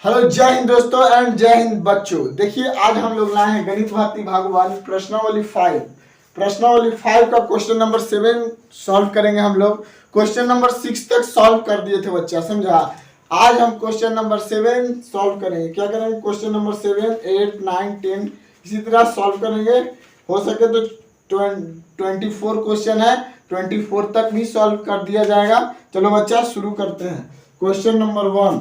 Hello, जय हिंद दोस्तों and जय हिंद बच्चों। देखिए, आज हम लोग लाए हैं गणित भारती भागवान प्रश्नावली 5 का क्वेश्चन नंबर 7 सॉल्व करेंगे हम लोग। क्वेश्चन नंबर 6 तक सॉल्व कर दिए थे बच्चा, समझा। आज हम क्वेश्चन नंबर 7 सॉल्व करेंगे। क्या करेंगे? क्वेश्चन नंबर 7, 8, 9, 10 इसी तरह सॉल्व करेंगे। हो सके तो 24 क्वेश्चन है, 24 तक भी सॉल्व कर दिया जाएगा। चलो बच्चा, शुरू करते हैं। क्वेश्चन नंबर 1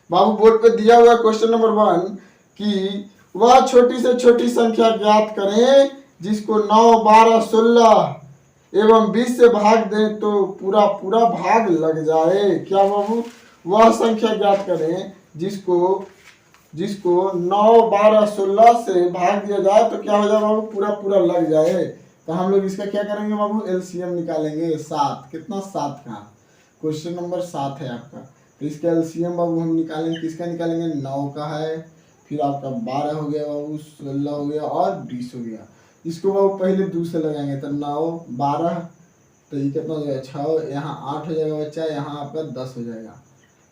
बाबू बोर्ड पे दिया हुआ क्वेश्चन नंबर 1 कि वह छोटी से छोटी संख्या ज्ञात करें जिसको 9, 12, 16 एवं 20 से भाग दें तो पूरा पूरा भाग लग जाए। क्या बाबू? वह संख्या ज्ञात करें जिसको जिसको 9, 12, 16 से भाग दिया जाए तो क्या हो जाए बाबू? पूरा पूरा लग जाए। तो हम लोग इसका क्या करेंगे बाबू? एलसीएम निकालेंगे। 7 कितना? 7 का क्वेश्चन नंबर 7 है आपका। तो इसका एलसीएम बाबू हम निकालेंगे। किसका निकालेंगे? 9 का है, फिर आपका 12 हो गया बाबू, 16 हो गया और 20 हो गया। इसको बाबू पहले 2 से लगाएंगे तो 9, 12, तो ये कितना हो जाएगा? 6, यहाँ 8 हो जाएगा बच्चा, यहाँ आपका 10 हो जाएगा।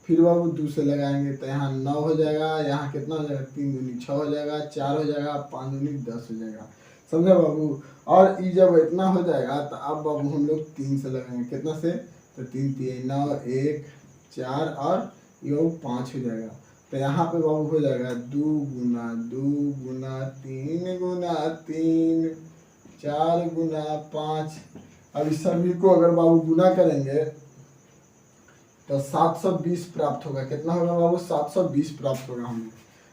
फिर बाबू 2 से लगाएंगे तो यहाँ 9 हो जाएगा, यहाँ कितना हो जाएगा? 3 दूनी 6 हो जाएगा, 4 हो जाएगा, 5 दूनी 10 हो जाएगा। समझे बाबू? और ये जब इतना हो जाएगा तो अब बाबू हम लोग 3 से लगाएंगे। कितना से? तो 3 3 9, 1, 4 और ये 5 हो जाएगा। तो यहाँ पे बाबू हो जाएगा 2 गुना 2 गुना 3 गुना 3, 4 गुना 5। अब इस सभी को अगर बाबू गुना करेंगे तो 720 प्राप्त होगा। कितना होगा बाबू? 720 प्राप्त होगा हमें,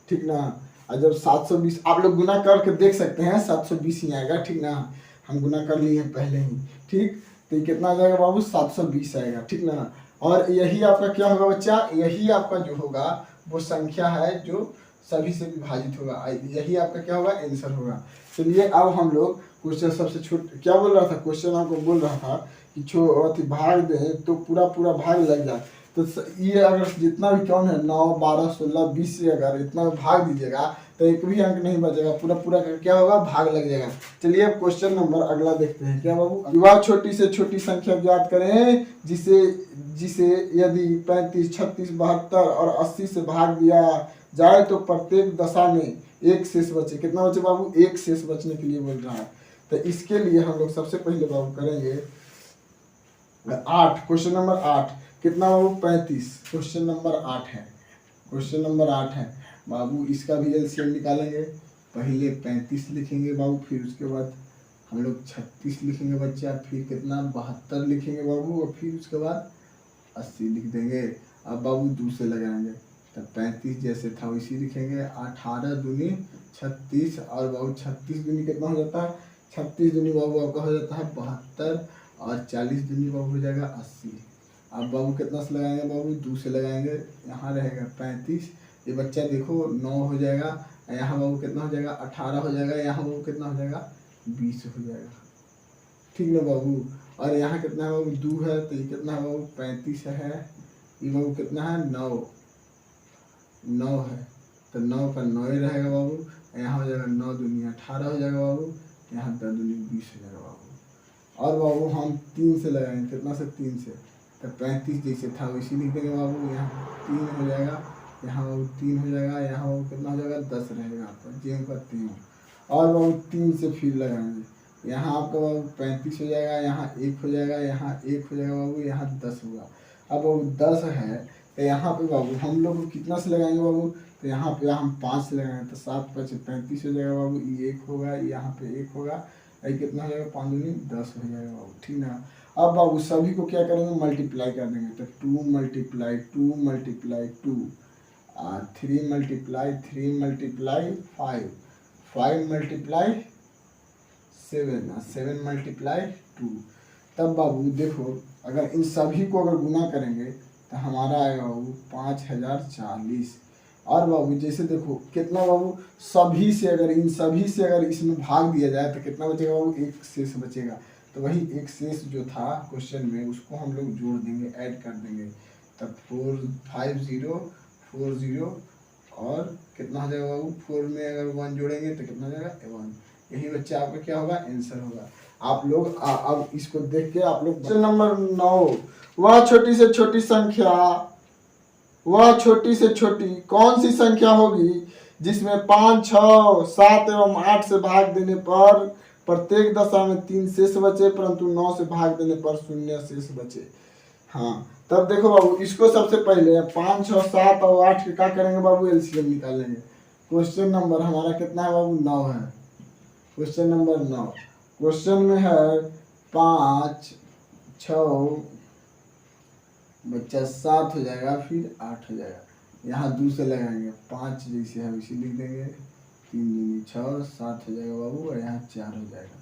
ठीक ना। और जब 720 आप लोग गुना करके देख सकते हैं, 720 ही आएगा, ठीक ना। हम गुना कर लिए हैं पहले ही, ठीक। तो ये कितना आ जाएगा बाबू? 720 आएगा, ठीक ना। और यही आपका क्या होगा बच्चा? यही आपका जो होगा वो संख्या है जो सभी से विभाजित होगा। यही आपका क्या होगा? आंसर होगा। चलिए, अब हम लोग क्वेश्चन सबसे छोटे क्या बोल रहा था? क्वेश्चन आपको बोल रहा था कि भाग दें तो पूरा पूरा भाग लग जाए। तो ये अगर जितना भी कौन है 9, 12, 16, 20 से अगर इतना भाग दीजिएगा तो एक भी अंक नहीं बचेगा, पूरा पूरा का क्या होगा? भाग लग जाएगा। चलिए, अब क्वेश्चन नंबर अगला देखते हैं। क्या बाबू? वह छोटी से छोटी संख्या ज्ञात करें जिसे जिसे यदि 35, 36, 72 और 80 से भाग दिया जाए तो प्रत्येक दशा में एक शेष बचे। कितना बचे बाबू? एक शेष बचने के लिए बोल रहा है। तो इसके लिए हम लोग सबसे पहले बाबू करेंगे 8, क्वेश्चन नंबर 8 कितना बाबू? 35। क्वेश्चन नंबर 8 है, क्वेश्चन नंबर 8 है बाबू। इसका भी एलसीएम निकालेंगे। पहले 35 लिखेंगे बाबू, फिर उसके बाद हम लोग 36 लिखेंगे बच्चा, फिर कितना? 72 लिखेंगे बाबू, और फिर उसके बाद 80 लिख देंगे। अब बाबू 2 से लगाएंगे तो 35 जैसे था वैसे लिखेंगे। 18 दूनी 36 और बाबू 36 दूनी कितना हो जाता है? 36 दूनी बाबू आपका हो जाता है 72 और 40 दूनी बाबू हो जाएगा 80। अब बाबू कितना से लगाएंगे बाबू? 2 से लगाएंगे। यहाँ रहेगा 35, ये बच्चा देखो 9 हो जाएगा। यहाँ बाबू कितना हो जाएगा? 18 हो जाएगा। यहाँ बाबू कितना हो जाएगा? 20 हो जाएगा, ठीक ना बाबू। और यहाँ कितना है बाबू? 2 है, तो ये कितना है बाबू? 35 है। ये बाबू कितना है? 9 है, तो 9 का 9 ही रहेगा बाबू। यहाँ हो जाएगा 9 दूनी 18 हो जाएगा बाबू, यहाँ 10 दूनी 20 हो जाएगा बाबू। और बाबू हम 3 से लगाएंगे। कितना से? 3 से। तो 35 जैसे था वैसे लिख देंगे बाबू। यहाँ 3 हो जाएगा, यहाँ बाबू 3 हो जाएगा, यहाँ बाबू कितना हो जाएगा? 10 रहेगा आपका, जेम करते हैं। और बाबू 3 से फिर लगाएंगे। यहाँ आपका बाबू 35 हो जाएगा, यहाँ 1 हो जाएगा, यहाँ 1 हो जाएगा बाबू, यहाँ 10 होगा। अब बाबू 10 है तो यहाँ पे बाबू हम लोग कितना से लगाएंगे बाबू? तो यहाँ पे हम 5 से लगाएंगे तो 7 5 35 हो जाएगा बाबू। ये 1 होगा, यहाँ पे 1 होगा, ये कितना हो जाएगा? 5 दूनी 10 हो जाएगा बाबू, ठीक ना। अब बाबू सभी को क्या करेंगे? मल्टीप्लाई कर देंगे। तो 2 multiply 2 multiply 2, 3 multiply 3 multiply 5, 5 multiply 7, 7 multiply 2। तब बाबू देखो, अगर इन सभी को अगर गुना करेंगे तो हमारा आएगा बाबू 5040। और बाबू जैसे देखो कितना बाबू? सभी से अगर इन सभी से अगर इसमें भाग दिया जाए तो कितना बचेगा बाबू? एक शेष बचेगा। तो वही एक शेष जो था क्वेश्चन में उसको हम लोग जोड़ देंगे, ऐड कर देंगे। तब 45040 और कितना हो जाएगा बाबू? 4 में अगर 1 जोड़ेंगे तो कितना हो जाएगा? 1। यही बच्चा आपका क्या होगा? आंसर होगा। आप लोग अब इसको देख के आप लोग क्वेश्चन नंबर 9 वह छोटी से छोटी संख्या वह छोटी से छोटी कौन सी संख्या होगी जिसमें 5, 6, 7 एवं 8 से भाग देने पर प्रत्येक दशा में 3 शेष बचे, परंतु 9 से भाग देने पर 0 शेष बचे। हाँ, तब देखो बाबू, इसको सबसे पहले 5, 6, 7 और 8 के क्या करेंगे बाबू, एलसीएम निकालेंगे। क्वेश्चन नंबर हमारा कितना है बाबू, 9 है। क्वेश्चन नंबर 9, क्वेश्चन में है 5, 6 बच्चा 7 हो जाएगा, फिर 8 हो जाएगा। यहाँ 2 से लगाएंगे, 5 जैसे है वैसे लिख देंगे, 3 दूनी 6, 7 हो जाएगा बाबू, और यहाँ 4 हो जाएगा।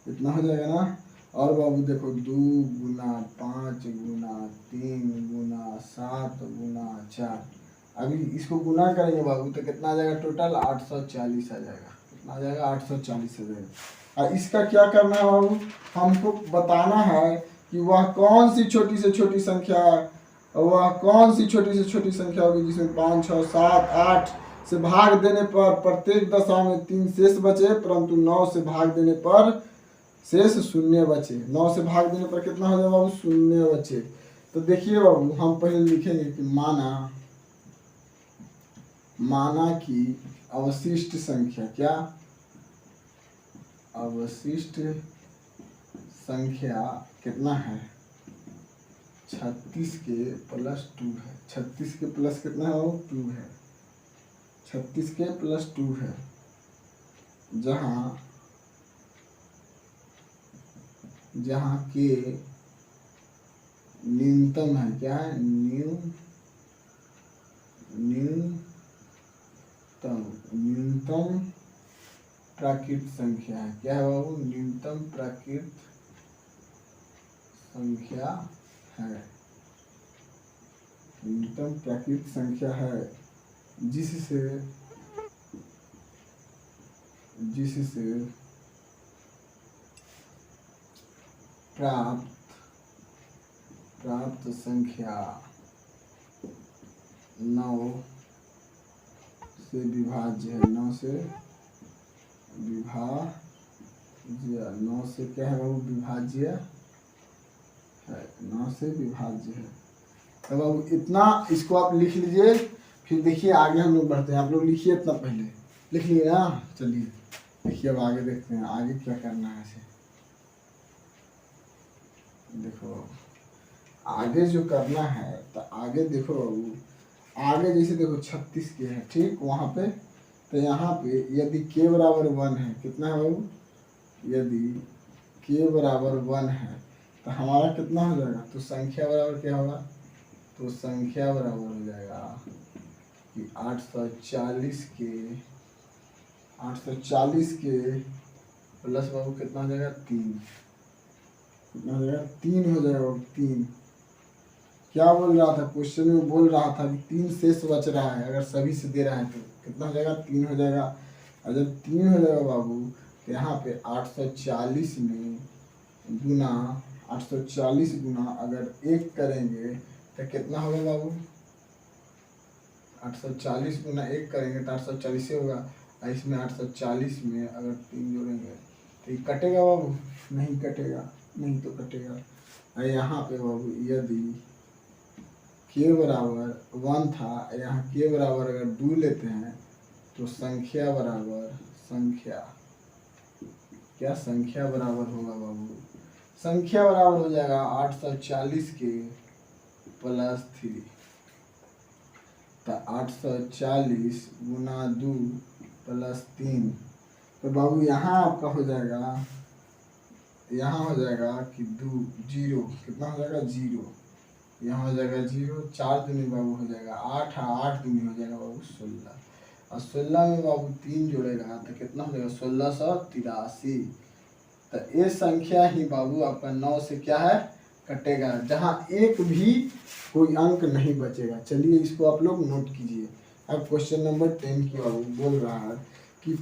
इतना हो जाएगा ना। और बाबू देखो 2 गुना 5 गुना 3 गुना 7 गुना 4, अभी इसको गुना करेंगे बाबू तो कितना आ जाएगा, टोटल 840 आ जाएगा। कितना आ जाएगा, 840 आ जाएगा। और इसका क्या करना है बाबू, हमको बताना है कि वह कौन सी छोटी से छोटी संख्या, वह कौन सी छोटी से छोटी संख्या होगी जिसमें 5, 6, 7, 8 से भाग देने पर प्रत्येक दशा में 3 शेष बचे, परंतु 9 से भाग देने पर शेष 0 बचे। 9 से भाग देने पर कितना हो जाएगा बाबू, 0 बचे। तो देखिए बाबू, हम पहले लिखेंगे कि माना कि अवशिष्ट संख्या, क्या अवशिष्ट संख्या कितना है, 36 के प्लस 2 है। 36 के प्लस कितना है वो, 2 है। 36 के प्लस 2 है, जहाँ के न्यूनतम है, क्या है, न्यूनतम प्राकृत संख्या है। क्या है बाबू, न्यूनतम प्राकृत संख्या है। न्यूनतम प्राकृत संख्या है जिससे प्राप्त संख्या 9 से विभाज्य है। 9 से क्या है बाबू, विभाज्य है। 9 से विभाज्य है। तो बाबू इतना इसको आप लिख लीजिए, फिर देखिए आगे हम लोग बढ़ते हैं। आप लोग लिखिए इतना, पहले लिख लिए ना। चलिए देखिए, अब आगे देखते हैं आगे क्या करना है इसे। देखो आगे जो करना है, तो आगे देखो बाबू, आगे जैसे देखो 36 के है, ठीक, वहाँ पे तो यहाँ पे यदि k बराबर 1 है, कितना है बाबू, यदि k बराबर 1 है तो हमारा कितना हो जाएगा, तो संख्या बराबर क्या होगा, तो संख्या बराबर हो जाएगा कि 840 के प्लस बाबू कितना हो जाएगा, 3। कितना हो जाएगा, 3 हो जाएगा बाबू। 3 क्या बोल रहा था, क्वेश्चन में बोल रहा था कि 3 शेष बच रहा है, अगर सभी से दे रहा है तो कितना हो जाएगा, 3 हो जाएगा। और जब 3 हो जाएगा बाबू, तो यहाँ पे 840 में गुना 840 गुना अगर 1 करेंगे तो कितना होगा बाबू, 840 गुना 1 करेंगे तो 840 से होगा। और इसमें 840 में अगर 3 जोड़ेंगे तो ये कटेगा बाबू, नहीं कटेगा, नहीं तो कटेगा। और यहाँ पे बाबू यदि k बराबर 1 था, यहाँ k बराबर अगर 2 लेते हैं तो संख्या बराबर होगा बाबू, संख्या बराबर हो जाएगा 840 के प्लस 3। तो 840 गुना 2 प्लस 3, तो बाबू यहाँ आपका हो जाएगा, यहाँ हो जाएगा कि 2 0, कितना हो जाएगा, 0। यहाँ हो जाएगा 0, 4 दूनी बाबू हो जाएगा 8, 8 दूनी हो जाएगा बाबू 16। और 16 में बाबू 3 जोड़ेगा तो कितना हो जाएगा, 1683। तो ये संख्या ही बाबू आपका 9 से क्या है, कटेगा, जहाँ एक भी कोई अंक नहीं बचेगा। चलिए इसको आप लोग नोट कीजिए। अब क्वेश्चन नंबर 10 की बाबू बोल रहा है कि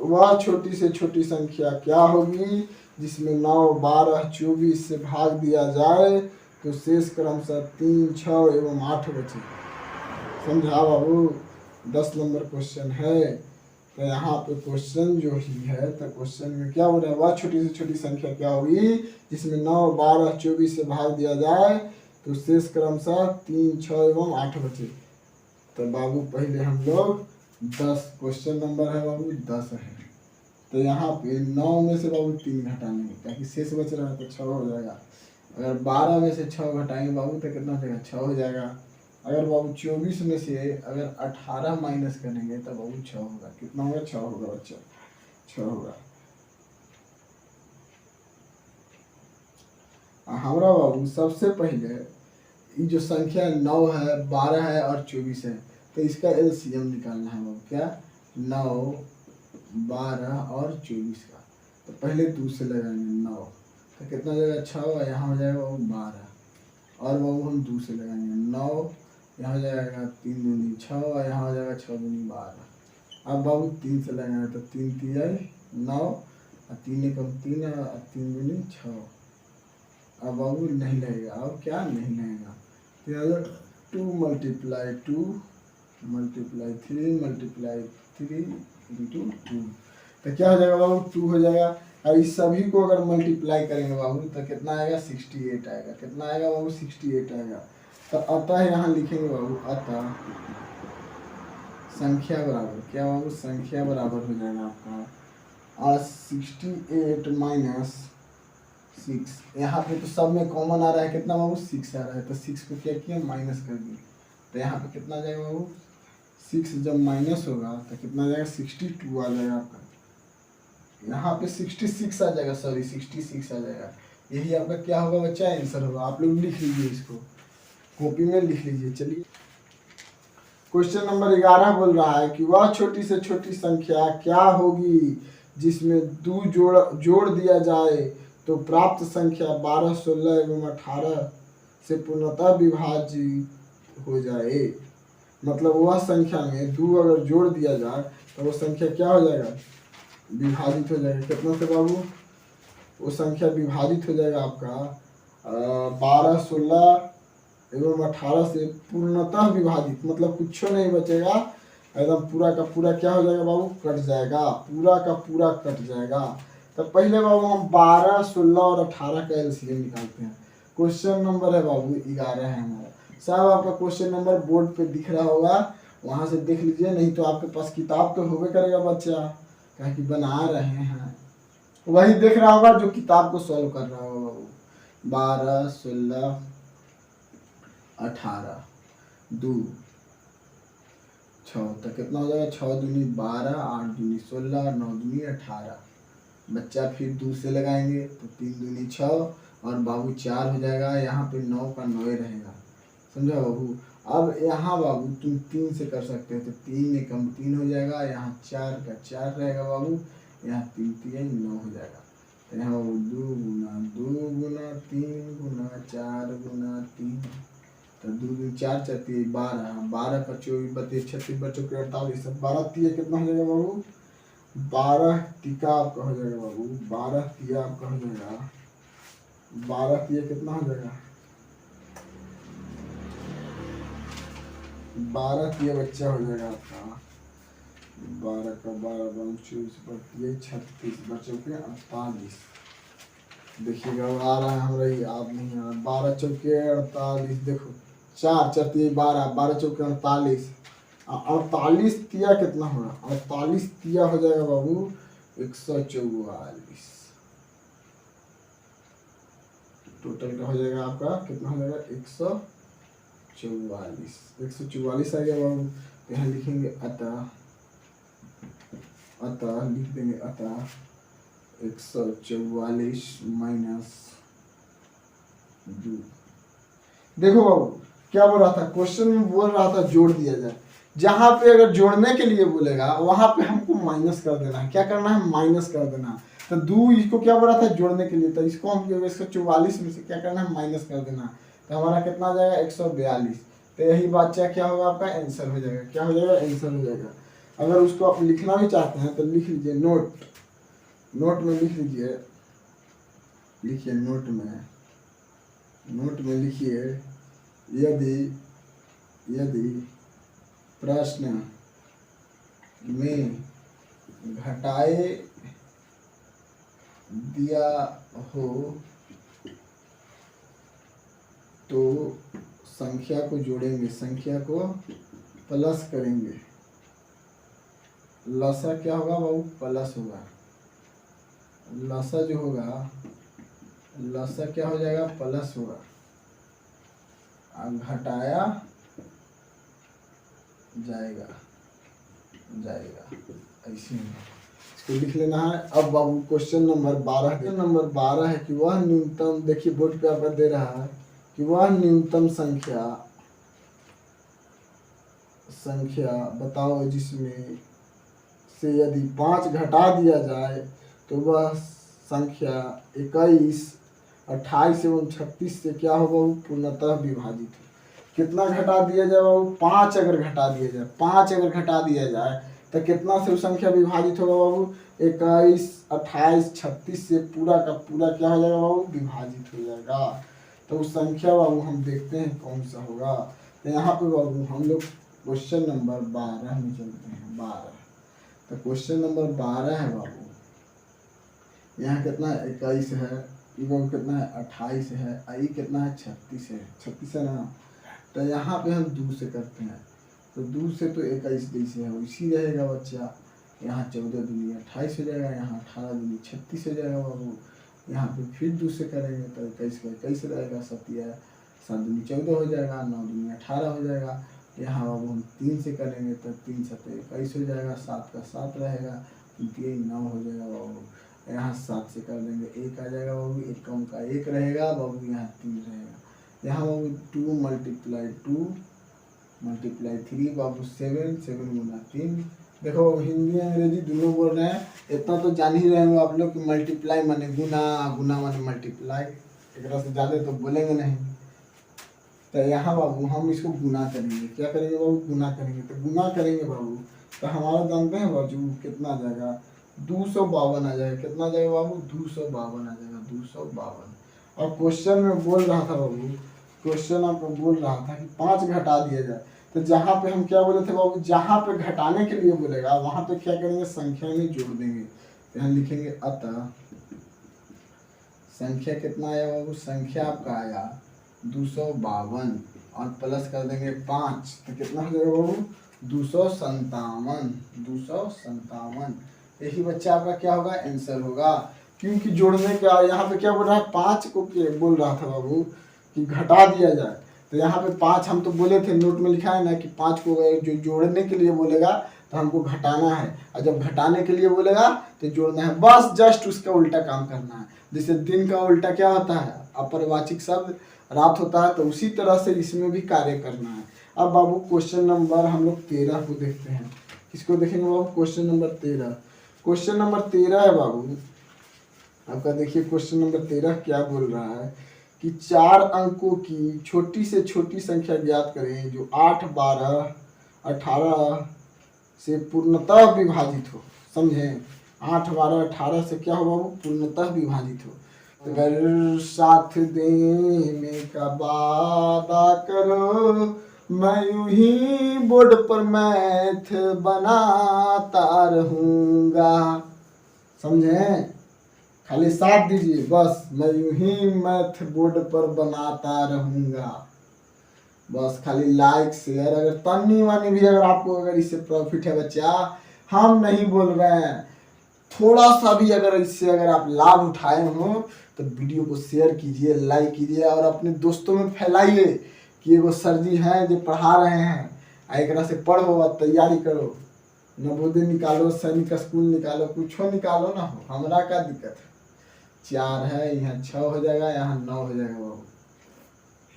वह छोटी से छोटी संख्या क्या होगी जिसमें 9, 12, 24 से भाग दिया जाए तो शेष क्रमशः 3, 6 एवं 8 बचे। समझा बाबू, 10 नंबर क्वेश्चन है। तो यहाँ पे क्वेश्चन जो ही है, तो क्वेश्चन में क्या हो रहा है, वह छोटी से छोटी संख्या क्या होगी जिसमें 9, 12, 24 से भाग दिया जाए तो शेष क्रमशः 3, 6 एवं 8 बचे। तो बाबू पहले हम लोग 10, क्वेश्चन नंबर है बाबू 10 है। तो यहाँ पे 9 में से बाबू 3 घटाएंगे ताकि शेष बच रहा है तो 6 हो जाएगा। अगर 12 में से 6 घटाएंगे बाबू तो कितना हो जाएगा, 6 हो जाएगा। अगर बाबू 24 में से अगर 18 माइनस करेंगे तो बाबू 6 होगा। कितना होगा, 6 होगा बच्चा, 6 होगा। हमारा बाबू सबसे पहले ये जो संख्या 9 है, 12 है और 24 है, तो इसका एलसीएम निकालना है बाबू। क्या, 9, 12 और 24 का। तो पहले 2 से लगाएंगे 9, तो कितना हो जाएगा, 6, यहाँ हो जाएगा बाबू 12। और बाबू हम 2 से लगाएंगे 9, यहाँ हो जाएगा 3 दूनी 6, और यहाँ हो जाएगा 6 दूनी 12। अब बाबू 3 से लगाएंगे तो 3 3 9, और 3 एकम 3, और 3 दूनी 6। अब बाबू नहीं लगेगा, अब क्या नहीं लगेगा, तो 2 मल्टीप्लाई 2 मल्टीप्लाई 3 मल्टीप्लाई 3 इंटू 2, तो क्या हो जाएगा बाबू, 2 हो जाएगा। और इस सभी को अगर मल्टीप्लाई करेंगे बाबू तो कितना आएगा, 68 आएगा। कितना आएगा बाबू, 68 आएगा। तो अतः यहाँ लिखेंगे बाबू, अतः संख्या बराबर, क्या बाबू, संख्या बराबर हो जाएगा आपका 68 माइनस 6। यहाँ पे तो सब में कॉमन आ रहा है, कितना बाबू, 6 आ रहा है। तो 6 को क्या किया, माइनस कर दिए। तो यहाँ पे कितना आ जाएगा बाबू, 6 जब माइनस होगा तो कितना आ जाएगा, 62 आ जाएगा आपका। यहाँ पे 66 आ जाएगा, सॉरी 66 आ जाएगा। यही आपका क्या होगा बच्चा, आंसर होगा। आप लोग लिख लीजिए, इसको कॉपी में लिख लीजिए। चलिए क्वेश्चन नंबर 11 बोल रहा है कि वह छोटी से छोटी संख्या क्या होगी जिसमें 2 जोड़ दिया जाए तो प्राप्त संख्या 12, 16 एवं 18 से पूर्णतः विभाजित हो जाए। मतलब वह संख्या में 2 अगर जोड़ दिया जाए तो वो संख्या क्या हो जाएगा, विभाजित हो जाएगा। कितना से बाबू, वो संख्या विभाजित हो जाएगा आपका 12, 16 एवं 18 से पूर्णतः विभाजित, मतलब कुछ नहीं बचेगा, एकदम पूरा का पूरा क्या हो जाएगा बाबू, कट जाएगा, पूरा का पूरा कट जाएगा। तो पहले बाबू हम 12, 16 और 18 का एलसीएम निकालते हैं। क्वेश्चन नंबर है बाबू 11 है हमारा। साहब आपका क्वेश्चन नंबर बोर्ड पे दिख रहा होगा, वहां से देख लीजिए, नहीं तो आपके पास किताब तो होबे करेगा बच्चा, क्या कि बना रहे हैं, वही देख रहा होगा जो किताब को सॉल्व कर रहा होगा बाबू। 12, 16, 18, 2, 6, तो कितना हो जाएगा, 6 दूनी 12, 8 दूनी 16 और 9 दूनी 18। बच्चा फिर 2 से लगाएंगे तो 3 दूनी 6 और बाबू 4 हो जाएगा। यहाँ पे 9 का 9 रहेगा, समझा बाबू। अब यहाँ बाबू तुम 3 से कर सकते हो, तो 3 एकम 3 हो जाएगा, यहाँ 4 का 4 रहेगा बाबू, यहाँ 3 3 9 हो जाएगा। तो यहाँ बाबू 2 गुना 2 गुना 3 गुना 4 गुना 3, तो 2 2 4 4 3 12, 12 का 24 32 36 बच्चों के 48, 12 3 कितना हो जाएगा बाबू, 12 टीका आपका हो जाएगा बाबू, 12 तिया आपका हो जाएगा, 12 तिया कितना हो जाएगा, 12 तिया बच्चा हो जाएगा आपका 12 का 12 24 32 36 बच्चों के 48। देखिएगा आ रहा है हमारा, याद नहीं आ रहा, 12 चौके 48, देखो 4 4 3 12, 12 चौके 48, 48 तिया कितना होगा, 48 तिया हो जाएगा बाबू 144। टोटल का हो जाएगा आपका कितना हो जाएगा, 144 आ गया बाबू। तो यहाँ लिखेंगे अतः लिख देंगे अतः 144 माइनस 2। देखो बाबू क्या बोल रहा था, क्वेश्चन में बोल रहा था जोड़ दिया जाए, जहां पे अगर जोड़ने के लिए बोलेगा वहां पे हमको माइनस कर देना है। क्या करना है, माइनस कर देना। तो 2 इसको क्या बोल रहा था, जोड़ने के लिए, तो इसको हम 144 में से क्या करना है, माइनस कर देना। तो हमारा कितना आ जाएगा, 142। तो यही बात क्या होगा, आपका आंसर हो जाएगा। क्या हो जाएगा, आंसर हो जाएगा। अगर उसको आप लिखना भी चाहते हैं तो लिख लीजिए, नोट में लिख लीजिए, लिखिए नोट में लिखिए, यदि प्रश्न में घटाए दिया हो तो संख्या को जोड़ेंगे, संख्या को प्लस करेंगे, लसा क्या होगा बाबू, प्लस होगा, लसा जो होगा, लसा क्या हो जाएगा, प्लस होगा, घटाया जाएगा, ऐसे इसको लिख लेना है। अब बाबू क्वेश्चन नंबर 12 है कि वह न्यूनतम, देखिए बोर्ड पे आपका दे रहा है कि वह न्यूनतम संख्या बताओ जिसमें से यदि 5 घटा दिया जाए तो वह संख्या 21, 28 एवं 36 से क्या होगा, पूर्णतः विभाजित है। कितना घटा दिया जाए बाबू, 5 अगर घटा दिया जाए, 5 अगर घटा दिया जाए तो कितना से वो संख्या विभाजित होगा बाबू, 21, 28, 36 से पूरा का पूरा क्या हो जाएगा बाबू, विभाजित हो जाएगा। तो उस संख्या बाबू हम देखते हैं कौन सा होगा। तो यहाँ पे बाबू हम लोग क्वेश्चन नंबर 12 में चलते हैं। 12, तो क्वेश्चन नंबर 12 है बाबू, यहाँ कितना है, 21 है, बाबू कितना है, 28 है, आई कितना है, 36 है ना। तो यहाँ पे हम 2 से करते हैं, तो 2 से तो 21 जैसे है उसी रहेगा बच्चा, यहाँ 14 दूनी 28 हो जाएगा, यहाँ 18 दूनी 36 हो जाएगा बाबू। यहाँ पे फिर 2 से करेंगे तो 21 का 21 रहेगा, 7 दूनी 14 हो जाएगा, 9 दूनी 18 हो जाएगा। यहाँ बाबू हम 3 से करेंगे तो 3 7 21 हो जाएगा, 7 का 7 रहेगा, 3 9 हो जाएगा बाबू। यहाँ 7 से कर देंगे 1 आ जाएगा बाबू, 1 कम का 1 रहेगा बाबू, यहाँ 3 रहेगा। यहाँ बाबू 2 मल्टीप्लाई 3 बाबू 7 गुना 3। देखो हिंदी अंग्रेजी दोनों बोल रहे हैं, इतना तो जान ही रहे हो आप लोग कि मल्टीप्लाई माने गुना, गुना माने मल्टीप्लाई, एक से ज़्यादा तो बोलेंगे नहीं। तो यहाँ बाबू हम इसको गुना करेंगे, क्या करेंगे बाबू, गुना करेंगे। तो गुना करेंगे बाबू तो हमारा जानते हैं बाबू कितना आ जाएगा, 252 आ जाएगा। कितना आ जाएगा बाबू, 252 आ जाएगा, 252। और क्वेश्चन में बोल रहा था बाबू, क्वेश्चन आपको बोल रहा था कि 5 घटा दिया जाए, तो जहाँ पे हम क्या बोले थे बाबू, जहाँ पे घटाने के लिए बोलेगा वहाँ पे क्या करेंगे, संख्या में जोड़ देंगे। तो यहाँ लिखेंगे अतः संख्या कितना आया बाबू, संख्या आपका आया 252 और प्लस कर देंगे 5, तो कितना हो जाएगा बाबू, 257। यही बच्चा आपका क्या होगा, आंसर होगा। क्योंकि जोड़ने का यहाँ पे क्या बोल रहा है, 5 को बोल रहा था बाबू कि घटा दिया जाए। तो यहाँ पे 5 हम तो बोले थे, नोट में लिखा है ना कि 5 को जो जोड़ने के लिए बोलेगा तो हमको घटाना है, और जब घटाने के लिए बोलेगा तो जोड़ना है, बस जस्ट उसका उल्टा काम करना है। जैसे दिन का उल्टा क्या होता है, अपरवाचिक शब्द रात होता है, तो उसी तरह से इसमें भी कार्य करना है। अब बाबू क्वेश्चन नंबर हम लोग 13 को देखते हैं। किसको देखेंगे बाबू, क्वेश्चन नंबर 13। क्वेश्चन नंबर 13 है बाबू आपका, देखिए क्वेश्चन नंबर 13 क्या बोल रहा है कि 4 अंकों की छोटी से छोटी संख्या ज्ञात करें जो 8, 12, 18 से पूर्णतः विभाजित हो। समझे, 8, 12, 18 से क्या हो बाबू, पूर्णतः विभाजित हो। अगर साथ देने का वादा करो, मैं यूं ही बोर्ड पर मैथ बनाता रहूंगा। समझे, खाली साथ दीजिए, बस मैं यूं ही मैथ बोर्ड पर बनाता रहूंगा। बस खाली लाइक शेयर, अगर तन्नी वानी भी अगर आपको अगर इससे प्रॉफिट है बच्चा, हम नहीं बोल रहे हैं, थोड़ा सा भी अगर इससे अगर आप लाभ उठाए हो तो वीडियो को शेयर कीजिए, लाइक कीजिए और अपने दोस्तों में फैलाइए कि एगो सर जी हैं जो पढ़ा रहे हैं, एक से पढ़ो और तैयारी करो, नवोदय निकालो, सैनिक स्कूल निकालो, कुछ निकालो ना हो, हमारा क्या दिक्कत है। 4 है, यहाँ 6 हो जाएगा, यहाँ 9 हो जाएगा बाबू,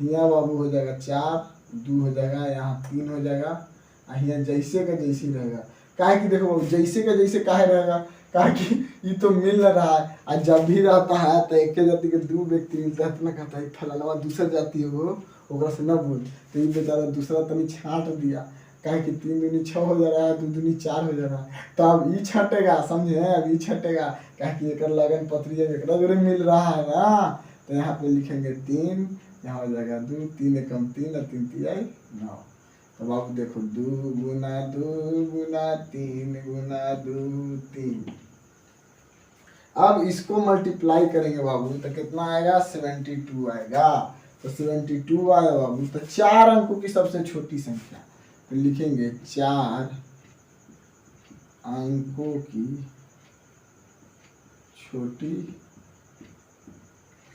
यहाँ बाबू हो जाएगा 4, 2 हो जाएगा, यहाँ 3 हो जाएगा, यहाँ जैसे का जैसे रहेगा। काहे कि देखो बाबू जैसे का जैसे काहे रहेगा, काहे कि ये तो मिल रहा है, और जब भी रहता है तो एक जाति के 2 व्यक्ति मिलता है तो ना कहता है फलाना दूसरा जाति हो, ओकरा से ना बोल, तो ये बेचारा दूसरा तनी छांट दिया, काहे कि 3 दूनी 6 हो जा रहा है, 2 दूनी 4 हो जा रहा है, तो अब ये छटेगा, समझे, अब ये छटेगा, काहे कि एक लगन पत्री एक जोड़े मिल रहा है ना। तो यहाँ पे लिखेंगे 3, यहाँ हो जाएगा 2, 3 एकम 3 और 3 तिहाई 9। तो बाबू देखो 2 गुना 2 गुना 3 गुना 2 3। अब इसको मल्टीप्लाई करेंगे बाबू तो कितना आएगा, 72 आएगा। तो 72 आया बाबू। तो 4 अंकों की सबसे छोटी संख्या, तो लिखेंगे 4 अंकों की छोटी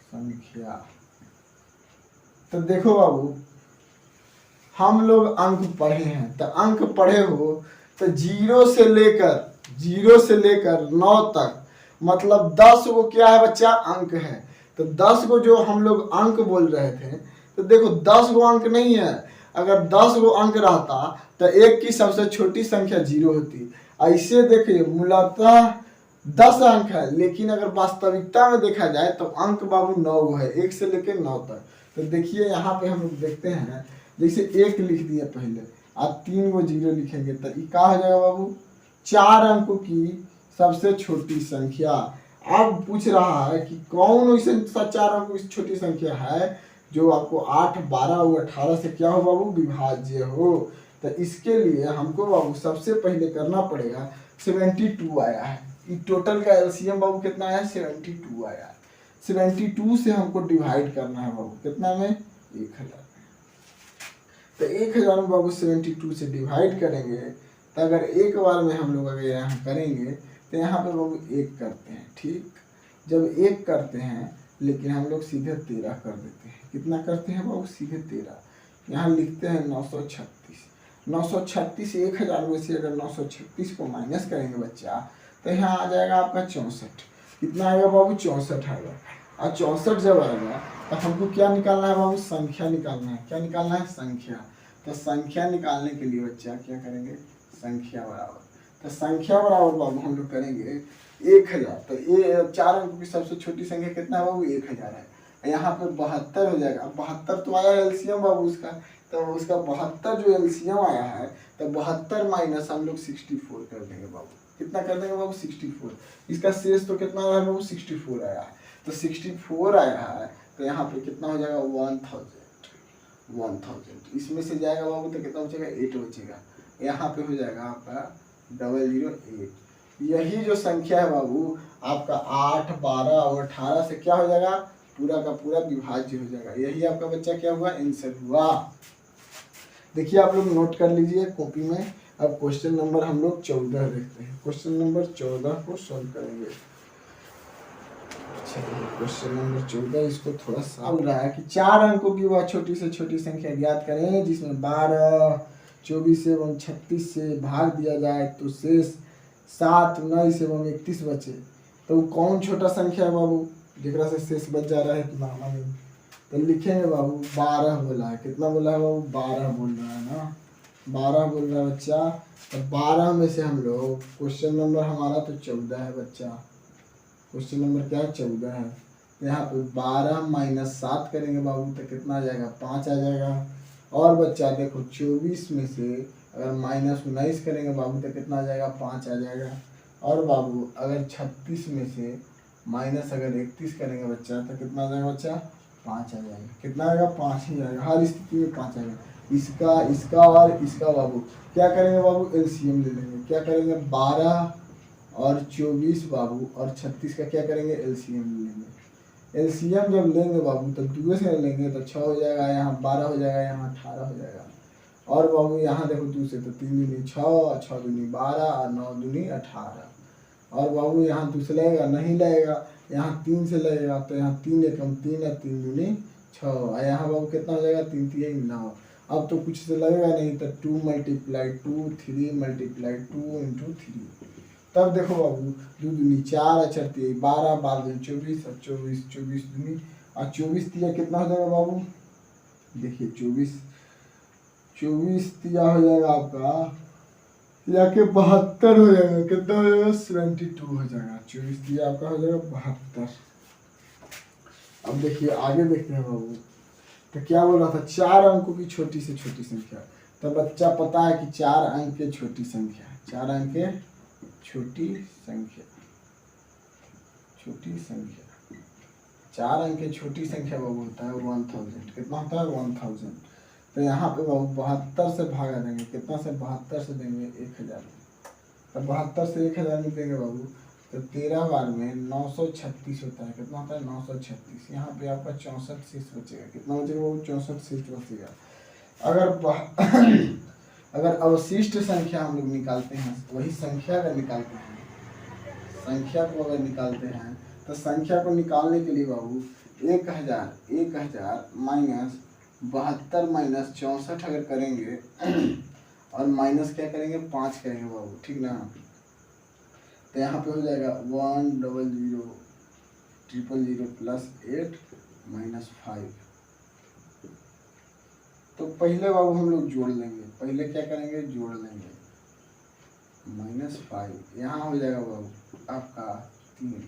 संख्या। तो देखो बाबू, हम लोग अंक पढ़े हैं, तो अंक पढ़े हो तो 0 से लेकर 9 तक, मतलब 10 को क्या है बच्चा, अंक है। तो 10 को जो हम लोग अंक बोल रहे थे, तो देखो 10 को अंक नहीं है। अगर 10 को अंक रहता तो एक की सबसे छोटी संख्या 0 होती। ऐसे देखिए मूलतः 10 अंक है, लेकिन अगर वास्तविकता में देखा जाए तो अंक बाबू 9 है, 1 से लेकर 9 तक। तो देखिए यहाँ पे हम लोग देखते हैं, जैसे 1 लिख दिया पहले, अब 3 को 0 लिखेंगे तो ये क्या हो जाएगा बाबू, 4 अंकों की सबसे छोटी संख्या। अब पूछ रहा है कि कौन वैसे 4 अंकों की छोटी संख्या है जो आपको 8, 12 और 18 से क्या हो बाबू, विभाज्य हो। तो इसके लिए हमको बाबू सबसे पहले करना पड़ेगा, 72 आया है, ये टोटल का एलसीएम बाबू कितना आया, 72 आया है। 72 से हमको डिवाइड करना है बाबू, कितना में, 1000। तो 1000 में बाबू 72 से डिवाइड करेंगे, तो अगर एक बार में हम लोग अगर यहाँ करेंगे तो यहाँ पे बाबू 1 करते हैं, ठीक। जब 1 करते हैं, लेकिन हम लोग सीधे 13 कर देते हैं। कितना करते हैं बाबू, सीधे 13। यहाँ लिखते हैं 936। 936 1000 में से अगर 936 को माइनस करेंगे बच्चा, तो यहाँ आ जाएगा आपका 64। कितना आएगा बाबू, 64 आएगा। और 64 जब आएगा तो हमको क्या निकालना है बाबू, संख्या निकालना है। क्या निकालना है, संख्या। तो संख्या निकालने के लिए बच्चा क्या करेंगे, संख्या बराबर। तो संख्या बराबर बाबू हम लोग करेंगे 1000। तो ये 4 अंकों की सबसे छोटी संख्या कितना है बाबू, 1000 है। यहाँ पे 72 हो जाएगा। 72 तो आया एलसीएम बाबू उसका, तो उसका 72 जो एलसीएम आया है, तो 72 माइनस हम लोग 64 कर देंगे बाबू। कितना कर देंगे बाबू, 64। इसका शेष तो कितना आया बाबू, 64 आया है। तो 64 आया है, तो यहाँ पे कितना हो जाएगा, 1000। इसमें से जाएगा बाबू तो कितना बचेगा, 8 बचेगा। यहाँ पे हो जाएगा आपका 008। यही जो संख्या है बाबू आपका 8, 12 और 18 से क्या हो जाएगा, पूरा का पूरा विभाज्य हो जाएगा। यही आपका बच्चा क्या हुआ, आंसर हुआ। देखिए आप लोग नोट कर लीजिए कॉपी में। अब क्वेश्चन नंबर हम लोग 14 देखते हैं। क्वेश्चन नंबर 14 को सॉल्व करेंगे। क्वेश्चन नंबर 14 इसको थोड़ा साफ रहा है कि 4 अंकों की वह छोटी से छोटी संख्या ज्ञात करें जिसमें 12, 24 एवं 36 से भाग दिया जाए तो शेष 7, 19 एवं 31 बचे। तो कौन छोटा संख्या है बाबू, जिकरा से शेष बच जा रहा है इतना नहीं। तो लिखेंगे बाबू 12 बोला है। कितना बोला है बाबू, 12 बोल रहा है ना, 12 बोल रहा है बच्चा। तो 12 में से हम लोग, क्वेश्चन नंबर हमारा तो 14 है बच्चा। क्वेश्चन नंबर क्या है, 14 है। यहाँ पे 12 माइनस 7 करेंगे बाबू तो कितना आ जाएगा, 5 आ जाएगा। और बच्चा देखो 24 में से अगर माइनस 19 करेंगे बाबू तो कितना आ जाएगा, 5 आ जाएगा। और बाबू अगर 36 में से माइनस अगर 31 करेंगे बच्चा तो कितना आ जाएगा बच्चा, 5 आ जाएगा। कितना आएगा, 5 ही आएगा। हर स्थिति में 5 आएगा। इसका और इसका बाबू क्या करेंगे बाबू, एलसीएम ले लेंगे। क्या करेंगे, 12 और 24 बाबू और 36 का क्या करेंगे, एलसीएम ले लेंगे। एलसीएम जब लेंगे बाबू तो 2 से लेंगे तो 6 हो जाएगा, यहाँ 12 हो जाएगा, यहाँ 18 हो जाएगा। और बाबू यहाँ देखो 2 से तो 3 दूनी 6, 6 दूनी 12 और 9 दूनी 18। और बाबू यहाँ 2 से लगेगा, नहीं लगेगा। यहाँ 3 से लगेगा तो यहाँ 3 एकम 3 और 3 दूनी 6। और यहाँ बाबू कितना हो जाएगा, 3 3 9। अब तो कुछ से लगेगा नहीं, तो 2 मल्टीप्लाई 2, 3 मल्टीप्लाई 2 इंटू 3। तब देखो बाबू 2 दूनी 4 और 4 3 12, 12 दूनी 24 और 24 24 दूनी और 24 तिया कितना हो जाएगा बाबू, देखिए 24 तिया हो जाएगा आपका या के 72 हो जाएगा। कितना हो जाएगा, 72 हो जाएगा। 24 तिया आपका हो जाएगा 72। अब देखिए आगे देखते हैं बाबू, तो क्या बोल रहा था, 4 अंकों की छोटी से छोटी संख्या। तो बच्चा पता है कि 4 अंक के छोटी संख्या, 4 अंक के छोटी संख्या, 4 अंक की छोटी संख्या बाबू होता है 1000। कितना होता है, 1000। तो यहाँ पे बाबू 72 से भागा देंगे। कितना से, 72 से देंगे 1000। तो 72 से 1000 में देंगे बाबू तो 13 बार में 936 होता है। कितना होता है? 936। यहाँ पे आपका 64 शेष बचेगा। कितना बचेगा वो? 64 शेष बचेगा। अगर अगर अवशिष्ट संख्या हम लोग निकालते हैं, वही संख्या अगर निकालते हैं, संख्या को अगर निकालते हैं, तो संख्या को निकालने के लिए बाबू 1000 माइनस 72 माइनस 64 अगर करेंगे और माइनस क्या करेंगे? 5 करेंगे बाबू, ठीक ना। तो यहाँ पे हो जाएगा 1000000 प्लस 8 माइनस 5। तो पहले बाबू हम लोग जोड़ लेंगे। पहले क्या करेंगे? जोड़ लेंगे। -5 यहाँ हो जाएगा बाबू आपका 3।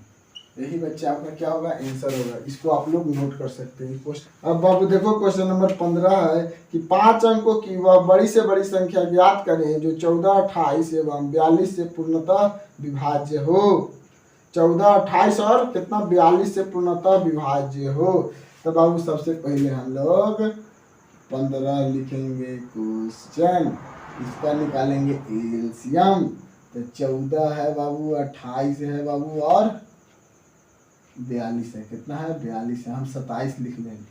यही बच्चा आपका क्या होगा? आंसर होगा। इसको आप लोग नोट कर सकते हैं। अब बाबू देखो क्वेश्चन नंबर 15 है कि 5 अंकों की वह बड़ी से बड़ी संख्या ज्ञात करें जो 14, 28 एवं 42 से पूर्णतः विभाज्य हो। 14, 28 और कितना? 42 से पूर्णतः विभाज्य हो। तो बाबू सबसे पहले हम लोग 15 लिखेंगे क्वेश्चन, इसका निकालेंगे एलसीएम। तो 14 है बाबू, 28 है बाबू और 42 है। कितना है? 42 है। हम 27 लिख लेंगे।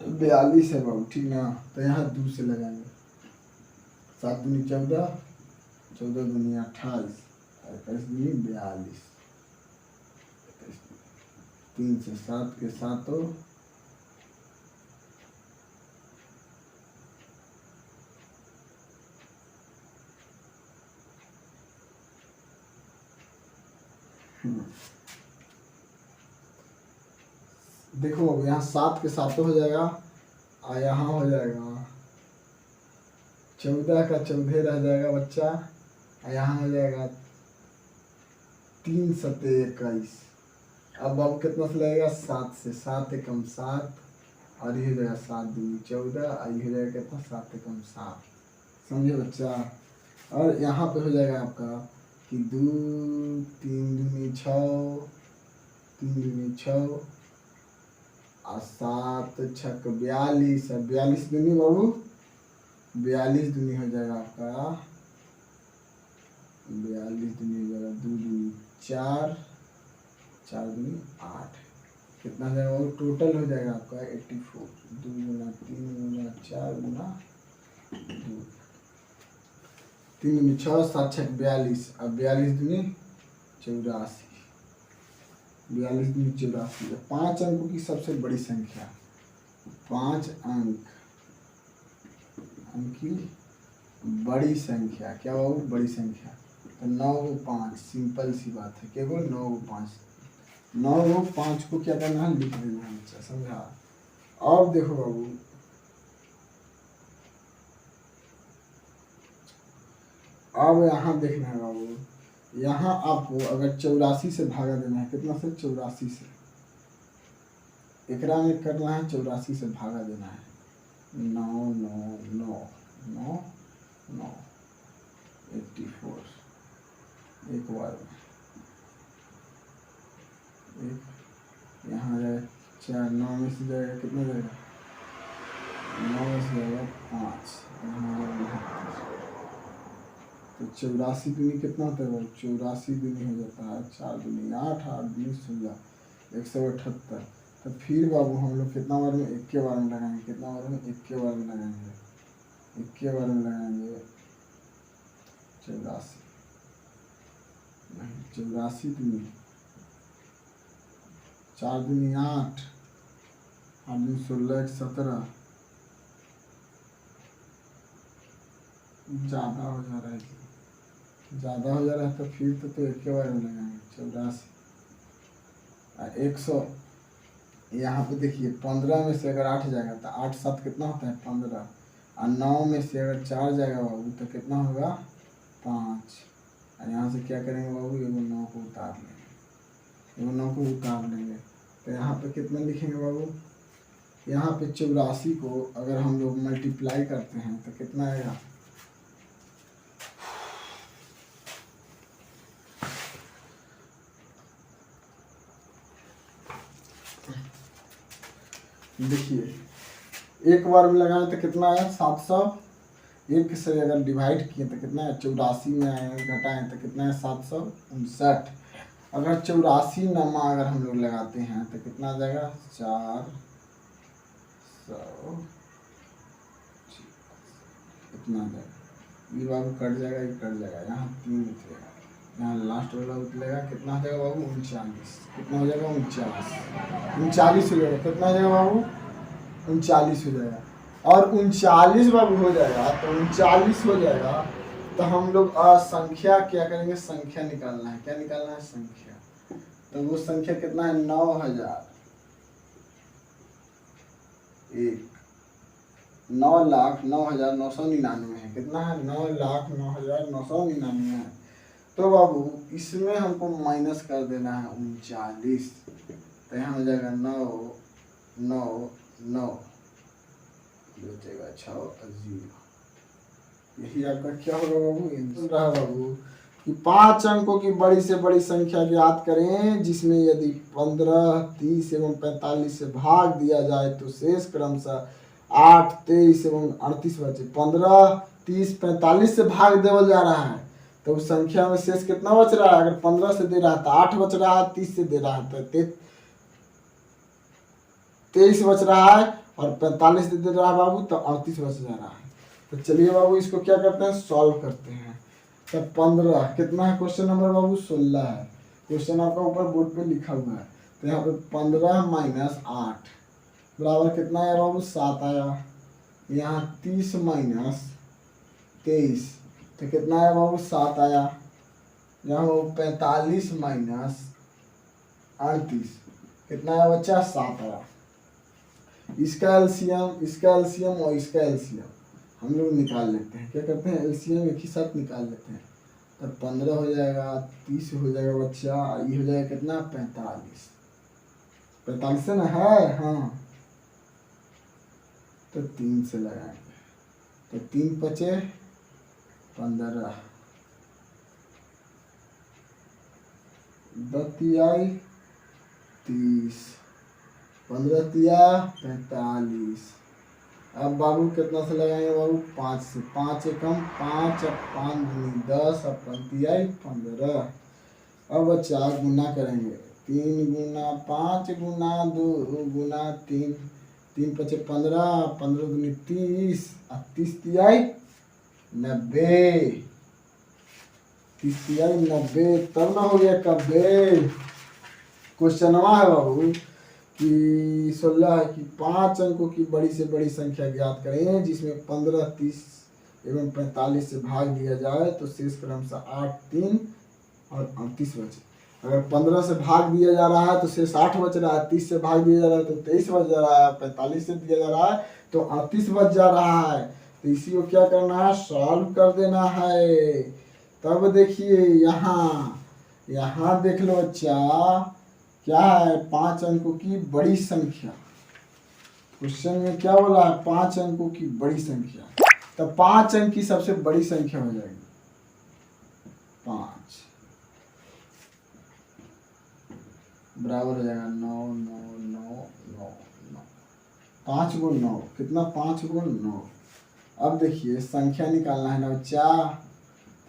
42 है बाबू, ठीक ना। तो यहाँ 2 से लगाएंगे। 7 दूनी 14, 14 दूनी 28, 28 दूनी 42, 3 से 7 के साथों देखो यहाँ 7 के साथों हो जाएगा और यहाँ हो जाएगा 14 का 14 रह जाएगा बच्चा, और यहाँ हो जाएगा 3 सते 21। अब बाबू कितना से लगेगा? 7 से। 7 एकम 7 और ये हो जाएगा 7 दूनी 14 और ये हो जाएगा कितना? 7 एकम 7। समझे बच्चा। और यहाँ पे हो जाएगा आपका कि 2 3 दूनी 6, 3 दूनी 6 और 7 छक 42 और 42 दूनी बाबू 42 दूनी हो जाएगा आपका 42 दूनी हो जाएगा 2 दूनी 4, 4 दूनी 8। कितना हो जाएगा? टोटल हो जाएगा आपका 84। 2 गुना 3 गुना 4 गुना 2, 3 दूनी 6, 7 छक 42 और 42 दूनी 84, 42 दूनी 84। 5 अंकों की सबसे बड़ी संख्या, 5 अंक की बड़ी संख्या क्या हो? बड़ी संख्या। तो 9 को 5, सिंपल सी बात है। क्या बोल? 9 को 5, 9 को 5 को क्या करना है? लिख देना है बच्चा, समझा। अब देखो बाबू अब यहाँ देखना है बाबू, यहाँ आपको अगर 84 से भागा देना है। कितना से? 84 से। एकरा में करना है 84 से भागा देना है। 9 9 9 9 9 84 एक बार में एक यहाँ जाए 4, 9 में से जाएगा कितना जाएगा? 9 में से जाएगा 5, यहाँ जाएगा। तो 84 दूनी कितना होता है? 84 दूनी हो जाता है 4 दूनी 8, 8 दूनी 16, 178। तो फिर बाबू हम लोग कितना बार में? 1 के बार में लगाएंगे। कितना बार में? 1 के बार में लगाएंगे। 1 के बार में लगाएंगे 84 नहीं 84 दूनी 4 दूनी 8, 8 दूनी 16, 17। ज़्यादा हो जा रहा है, ज़्यादा हो जा रहा है। तो फिर तो 1 के बार में लगाएंगे 84 और 100। यहाँ पे देखिए 15 में से अगर 8 जाएगा तो 8 7 कितना होता है? 15। और 9 में से अगर 4 जाएगा बाबू तो कितना होगा? 5। और यहाँ से क्या करेंगे बाबू? एगो 9 को उतार लेंगे, एगो 9 को उतार लेंगे। तो यहाँ पे कितना लिखेंगे बाबू? यहाँ पे 84 को अगर हम लोग मल्टीप्लाई करते हैं तो कितना आएगा? देखिए 1 बार में लगाए तो कितना आया? 700। 1 से अगर डिवाइड किए तो कितना है? 84 में आए घटाएं तो कितना है? 759। अगर 84 नमा अगर हम लोग लगाते हैं तो कितना आ जाएगा 400, इतना आ जाएगा। ये बाबू कट जाएगा, ये कट जाएगा, यहाँ 3 उतरेगा, यहाँ लास्ट वाला उतरेगा, कितना हो जाएगा बाबू 39, कितना हो जाएगा 39 हो जाएगा, कितना हो जाएगा बाबू 39 हो जाएगा। और 39 बाबू हो जाएगा तो 39 हो जाएगा तो हम लोग संख्या क्या करेंगे, संख्या निकालना है, क्या निकालना है संख्या। तो वो संख्या कितना है 9,09,999 है, कितना है 9,09,999 है। तो बाबू इसमें हमको माइनस कर देना है 39, तो यहाँ हो जाएगा 9 9 9 बचेगा 6 0। यही आपका क्या होगा बाबू रहा बाबू कि 5 अंकों की बड़ी से बड़ी संख्या ज्ञात करें जिसमें यदि 15, 30 एवं 45 से भाग दिया जाए तो शेष क्रमशः 8, 23 एवं 38 बचे। 15, 30, 45 से भाग देवल जा रहा है तो उस संख्या में शेष कितना बच रहा है। अगर 15 से दे रहा है तो 8 बच रहा है, 30 से दे रहा है तो 23 बच रहा है, और 45 से दे रहा है बाबू तो 38 बच जा रहा है। तो चलिए बाबू इसको क्या करते हैं, सॉल्व करते हैं। तो 15 कितना है, क्वेश्चन नंबर बाबू 16 है, क्वेश्चन आपका ऊपर बोर्ड पे लिखा हुआ है। तो यहाँ पे 15 माइनस 8 बराबर कितना है बाबू 7 आया। यहाँ 30 माइनस 23 तो कितना है बाबू 7 आया। यहाँ 45 माइनस 38 कितना है बच्चा 7 आया। इसका एलसीएम, इसका एलसीएम और इसका एलसीएम हम लोग निकाल लेते हैं। क्या करते हैं, एलसीएम एक ही साथ निकाल लेते हैं। तो 15 हो जाएगा, 30 हो जाएगा बच्चा, ये हो जाएगा कितना 45, 45 से ना है हाँ, तो 3 से लगाएंगे तो 3 बचे 15, 10 तिहाई 30, 15 तिया 45। अब बाबू कितना से लगाएंगे बाबू 5 से, 5 एकम 5, अब 5 दूनी 10, अब 5 15। अब बच्चा गुना करेंगे, 3 गुना 5 गुना 2 गुना 3, 3 पचे 15, 15 दूनी 30, अब 30 तिहाई 90, 30 तिहाई 90, तब ना हो गया कब्बे। क्वेश्चन है बाबू कि 16 है कि 5 अंकों की बड़ी से बड़ी संख्या ज्ञात करें जिसमें 15, 30 एवं 45 से भाग दिया जाए तो शेष क्रमशः 8, 3 और 38 बचे। अगर 15 से भाग दिया जा रहा है तो शेष 8 बच रहा है, 30 से भाग दिया जा रहा है तो 23 बच जा रहा है, 45 से दिया जा रहा है तो 38 बच जा रहा है। तो इसी को क्या करना है, सॉल्व कर देना है। तब देखिए यहाँ देख लो बच्चा क्या है, 5 अंकों की बड़ी संख्या। क्वेश्चन में क्या बोला है, 5 अंकों की बड़ी संख्या। तो 5 अंक की सबसे बड़ी संख्या हो जाएगी 5 बराबर हो जाएगा 9 9 9 9 9, 5 गुण 9 कितना 5 गुण 9। अब देखिए संख्या निकालना है ना बच्चा,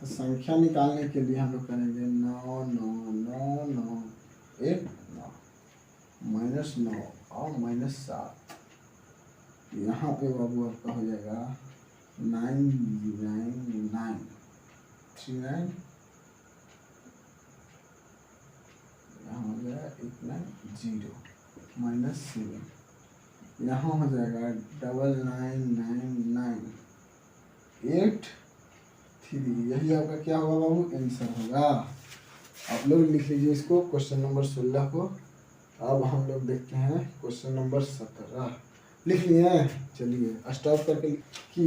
तो संख्या निकालने के लिए हम लोग करेंगे 9 9 9 9 1 9 माइनस 9 और माइनस 7। यहाँ पे बाबू आपका हो जाएगा 9 9 9 3 9, यहाँ हो जाएगा 1 9 0 माइनस 7, यहाँ हो जाएगा 9 9 9 9 8 3। यही आपका क्या होगा बाबू आंसर होगा। आप लोग लिख लीजिए इसको, क्वेश्चन नंबर 16 को। अब हम लोग देखते हैं क्वेश्चन नंबर 17। लिख लिए, चलिए स्टॉप करके कि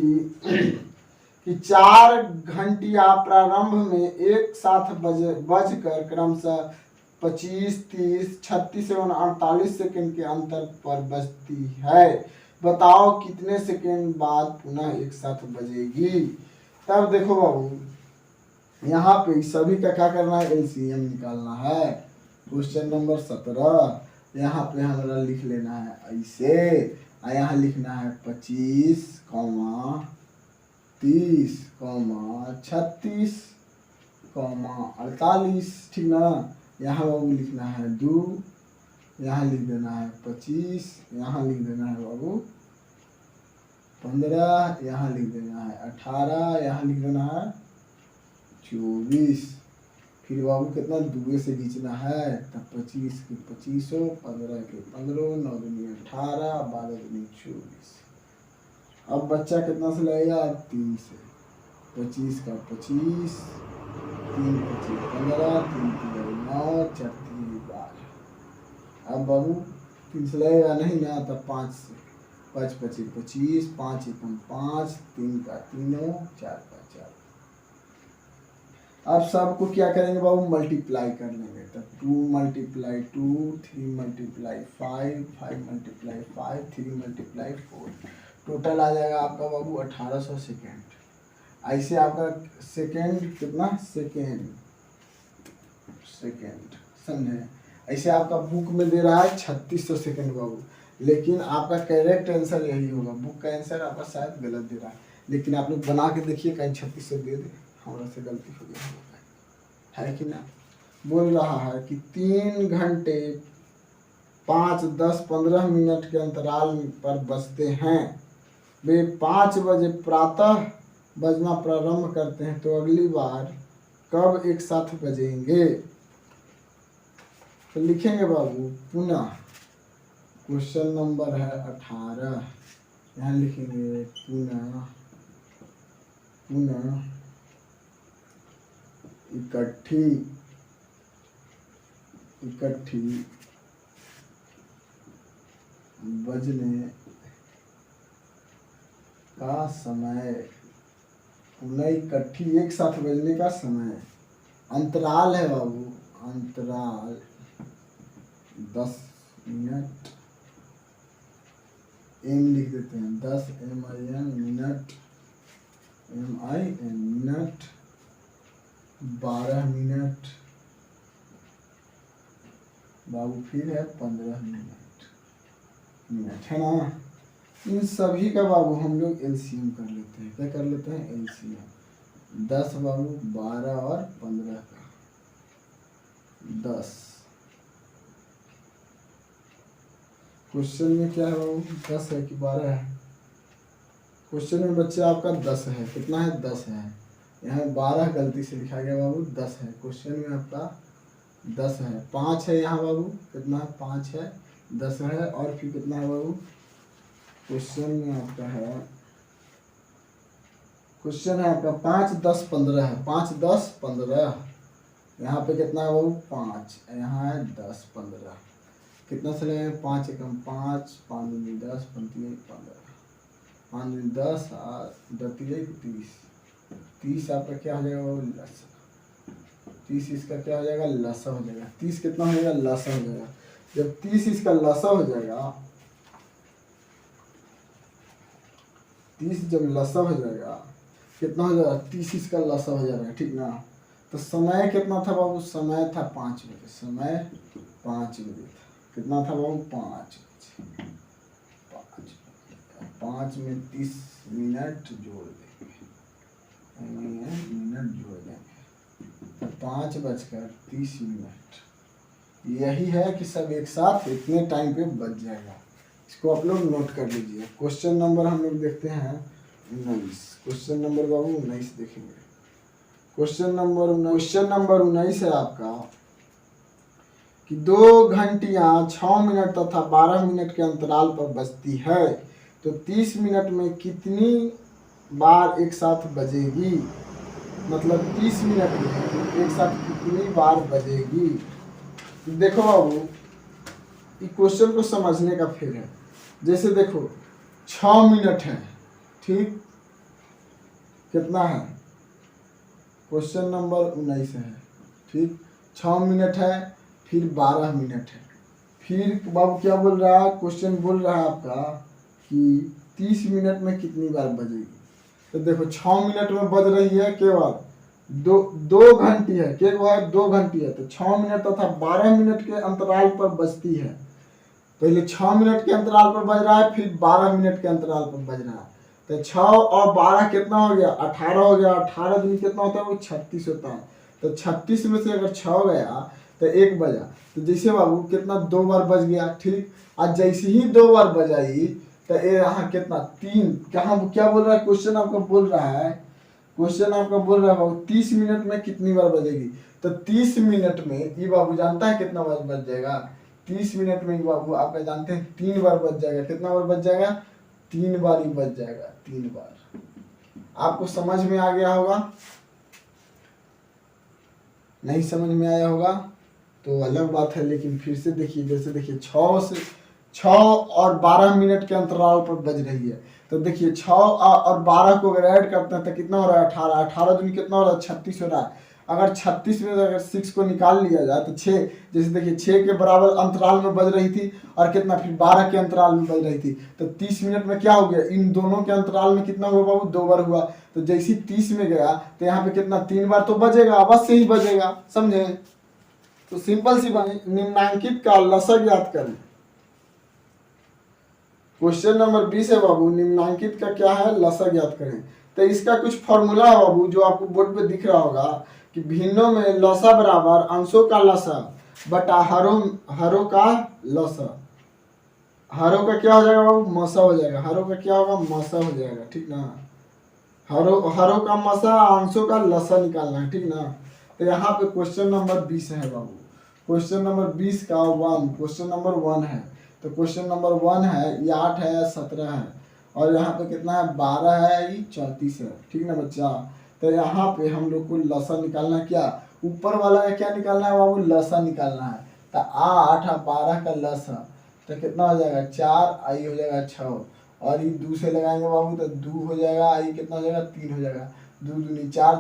4 घंटिया प्रारंभ में एक साथ बजकर क्रमशः 25, 30, 36 एवं 48 सेकंड के अंतर पर बजती है। बताओ कितने सेकंड बाद पुनः एक साथ बजेगी। तब देखो बाबू यहाँ पे सभी का क्या करना है, एलसीएम निकालना है। क्वेश्चन नंबर 17 यहाँ पे हमारा लिख लेना है ऐसे, यहाँ लिखना है 25, 30, 36, 48, ठीक ना। यहाँ बाबू लिखना है 2, यहाँ लिख देना है 25, यहाँ लिख देना है बाबू 15, यहाँ लिख देना है 18, यहाँ लिख देना है 24। फिर बाबू कितना दुए से खींचना है, तब 25 के 25, 15 के 15, 9 दूनी 18, 12 दूनी 24। अब बच्चा कितना से लगेगा, 3 से। 25 का 25, 3 25 15, 3 3 9, 4 3 12। अब बाबू 3 से लगेगा नहीं ना, तब 5 से। 5 25 25, 5 एकम 5, 3 का 3, 4 का 4। अब सबको क्या करेंगे बाबू, मल्टीप्लाई कर लेंगे। तब 2 × 2, 3 × 5, 5 × 5, 3 × 4। टोटल आ जाएगा आपका बाबू 1800 सेकेंड। ऐसे आपका सेकेंड कितना, सेकेंड समझे। ऐसे आपका बुक में दे रहा है 3600 सेकेंड बाबू, लेकिन आपका करेक्ट आंसर यही होगा। बुक का आंसर आपका शायद गलत दे रहा है, लेकिन आप लोग बना के देखिए कहीं 3600 दे दे, हमारा से गलती हो गया है कि ना। बोल रहा है कि 3 घंटे 5, 10, 15 मिनट के अंतराल पर बजते हैं। वे 5 बजे प्रातः बजना प्रारंभ करते हैं, तो अगली बार कब एक साथ बजेंगे। तो लिखेंगे बाबू पुनः, क्वेश्चन नंबर है 18, यहाँ लिखेंगे पुनः इकट्ठी बजने का समय, पुनः इकट्ठी एक साथ बजने का समय। अंतराल है बाबू, अंतराल 10 मिनट, एम लिख देते हैं 10 MIN मिनट, मिनट, 12 मिनट बाबू, फिर है 15 मिनट है ना। इन सभी का बाबू हम लोग एलसीएम कर लेते हैं। क्या कर लेते हैं, एलसीएम। 10 बाबू, 12 और 15 का 10। क्वेश्चन में क्या है बाबू, 10 है कि 12 है। क्वेश्चन में बच्चे आपका 10 है, कितना है, 10 है। यहाँ 12 गलती से लिखा गया बाबू, 10 है। क्वेश्चन में आपका 10 है। 5 है यहाँ बाबू, कितना है, 5 है, 10 है, और फिर कितना है बाबू, क्वेश्चन में आपका है, क्वेश्चन है आपका 5, 10, 15 है। 5, 10, 15, यहाँ पे कितना है बाबू, 5, यहाँ है 10, 15। कितना से लगेगा, 5 एकम 5, 5 दूनी 10, 5 3 15, 5 दूनी 10, 10 30। 30 आपका क्या हो जाएगा बाबू, लसा। 30 इसका क्या हो जाएगा, लसा हो जाएगा। 30 कितना हो जाएगा, लसा हो जाएगा। जब 30 इसका लसा हो जाएगा, 30 जब लसा हो जाएगा, कितना हो जाएगा, 30 इसका लसा हो जाएगा, ठीक ना। तो समय कितना था बाबू, समय था 5 बजे, समय 5 बजे था। कितना था बाबू, 5 बजे। 5 में 30 मिनट जोड़ देंगे, मिनट जोड़ देंगे, 5:30। यही है कि सब एक साथ इतने टाइम पे बच जाएगा। इसको आप लोग नोट कर लीजिए। क्वेश्चन नंबर हम लोग देखते हैं 19। क्वेश्चन नंबर बाबू 19 देखेंगे। क्वेश्चन नंबर 19 है आपका कि 2 घंटियां 6 मिनट तथा 12 मिनट के अंतराल पर बजती है, तो 30 मिनट में कितनी बार एक साथ बजेगी। मतलब 30 मिनट में एक साथ कितनी बार बजेगी। देखो बाबू, इस क्वेश्चन को समझने का फिर है। जैसे देखो 6 मिनट है, ठीक, कितना है, क्वेश्चन नंबर 19 है, ठीक, 6 मिनट है, फिर 12 मिनट है। फिर बाबू क्या बोल रहा है, क्वेश्चन बोल रहा है आपका कि 30 मिनट में कितनी बार बजेगी। तो देखो 6 मिनट में बज रही है केवल दो घंटी है, केवल 2 घंटी है, तो 6 मिनट तथा 12 मिनट के अंतराल पर बजती है। पहले 6 मिनट के अंतराल पर बज रहा है, फिर 12 मिनट के अंतराल पर बज रहा है। तो 6 और 12 कितना हो गया, 18 हो गया। 18 दिन कितना होता है वो 36 होता है। तो 36 में से अगर 6 गया तो 1 बजा। तो जैसे बाबू कितना 2 बार बज गया, ठीक। आज जैसे ही 2 बार बजाई तो ये यहाँ कितना 3, कहाँ क्या बोल रहा है क्वेश्चन आपका बोल रहा है, क्वेश्चन आपका बोल रहा है बाबू 30 मिनट में कितनी बार बजेगी। तो 30 मिनट में ये बाबू जानता है कितना बार बज जाएगा, 30 मिनट में बाबू आपका जानते हैं 3 बार बज जाएगा। कितना बार बज जाएगा, 3 बार ही बज जाएगा, 3 बार। आपको समझ में आ गया होगा, नहीं समझ में आया होगा तो अलग बात है, लेकिन फिर से देखिए, जैसे देखिए 6 और 12 मिनट के अंतराल पर बज रही है। तो देखिए 6 और 12 को अगर ऐड करते हैं तो कितना हो रहा है 18, 18 दूनी कितना हो रहा है 36 हो रहा है। अगर 36 में अगर 6 को निकाल लिया जाए तो 6, जैसे देखिए 6 के बराबर अंतराल में बज रही थी और कितना फिर 12 के अंतराल में बज रही थी। तो 30 मिनट में क्या हो गया, इन दोनों के अंतराल में कितना हुआ बाबू 2 बार हुआ। तो जैसे 30 में गया तो यहाँ पे कितना 3 बार तो बजेगा, अवश्य ही बजेगा, समझे। तो सिंपल सी बात, निम्नांकित का लसक याद करें। क्वेश्चन नंबर 20 है बाबू, निम्नांकित का क्या है लसक याद करें। तो इसका कुछ फॉर्मूला है बाबू जो आपको बोर्ड पे दिख रहा होगा कि भिन्नों में लसा बराबर अंशों का लसा बटा हरों का लसा। हरों का क्या हो जाएगा बाबू मसा हो जाएगा, हरों का क्या होगा मसा हो जाएगा, ठीक ना। हरों का मसा, अंशों का लसा निकालना है, ठीक ना। तो यहाँ पे क्वेश्चन नंबर 20 है बाबू, क्वेश्चन नंबर 20 का 1, क्वेश्चन नंबर 1 है। तो क्वेश्चन नंबर 1 है, ये 8 है 17 है और यहाँ पे कितना है 12 है, ये 34 है, ठीक ना बच्चा। तो यहाँ पे हम लोग को लसा निकालना है, क्या ऊपर वाला का क्या निकालना है बाबू लसा निकालना है। तो 8 और 12 का लसा तो कितना हो जाएगा 4, आई हो जाएगा 6 और ये 2 से लगाएंगे बाबू तो 2 हो जाएगा, आई कितना हो जाएगा 3 हो जाएगा, 2 दूनी 4,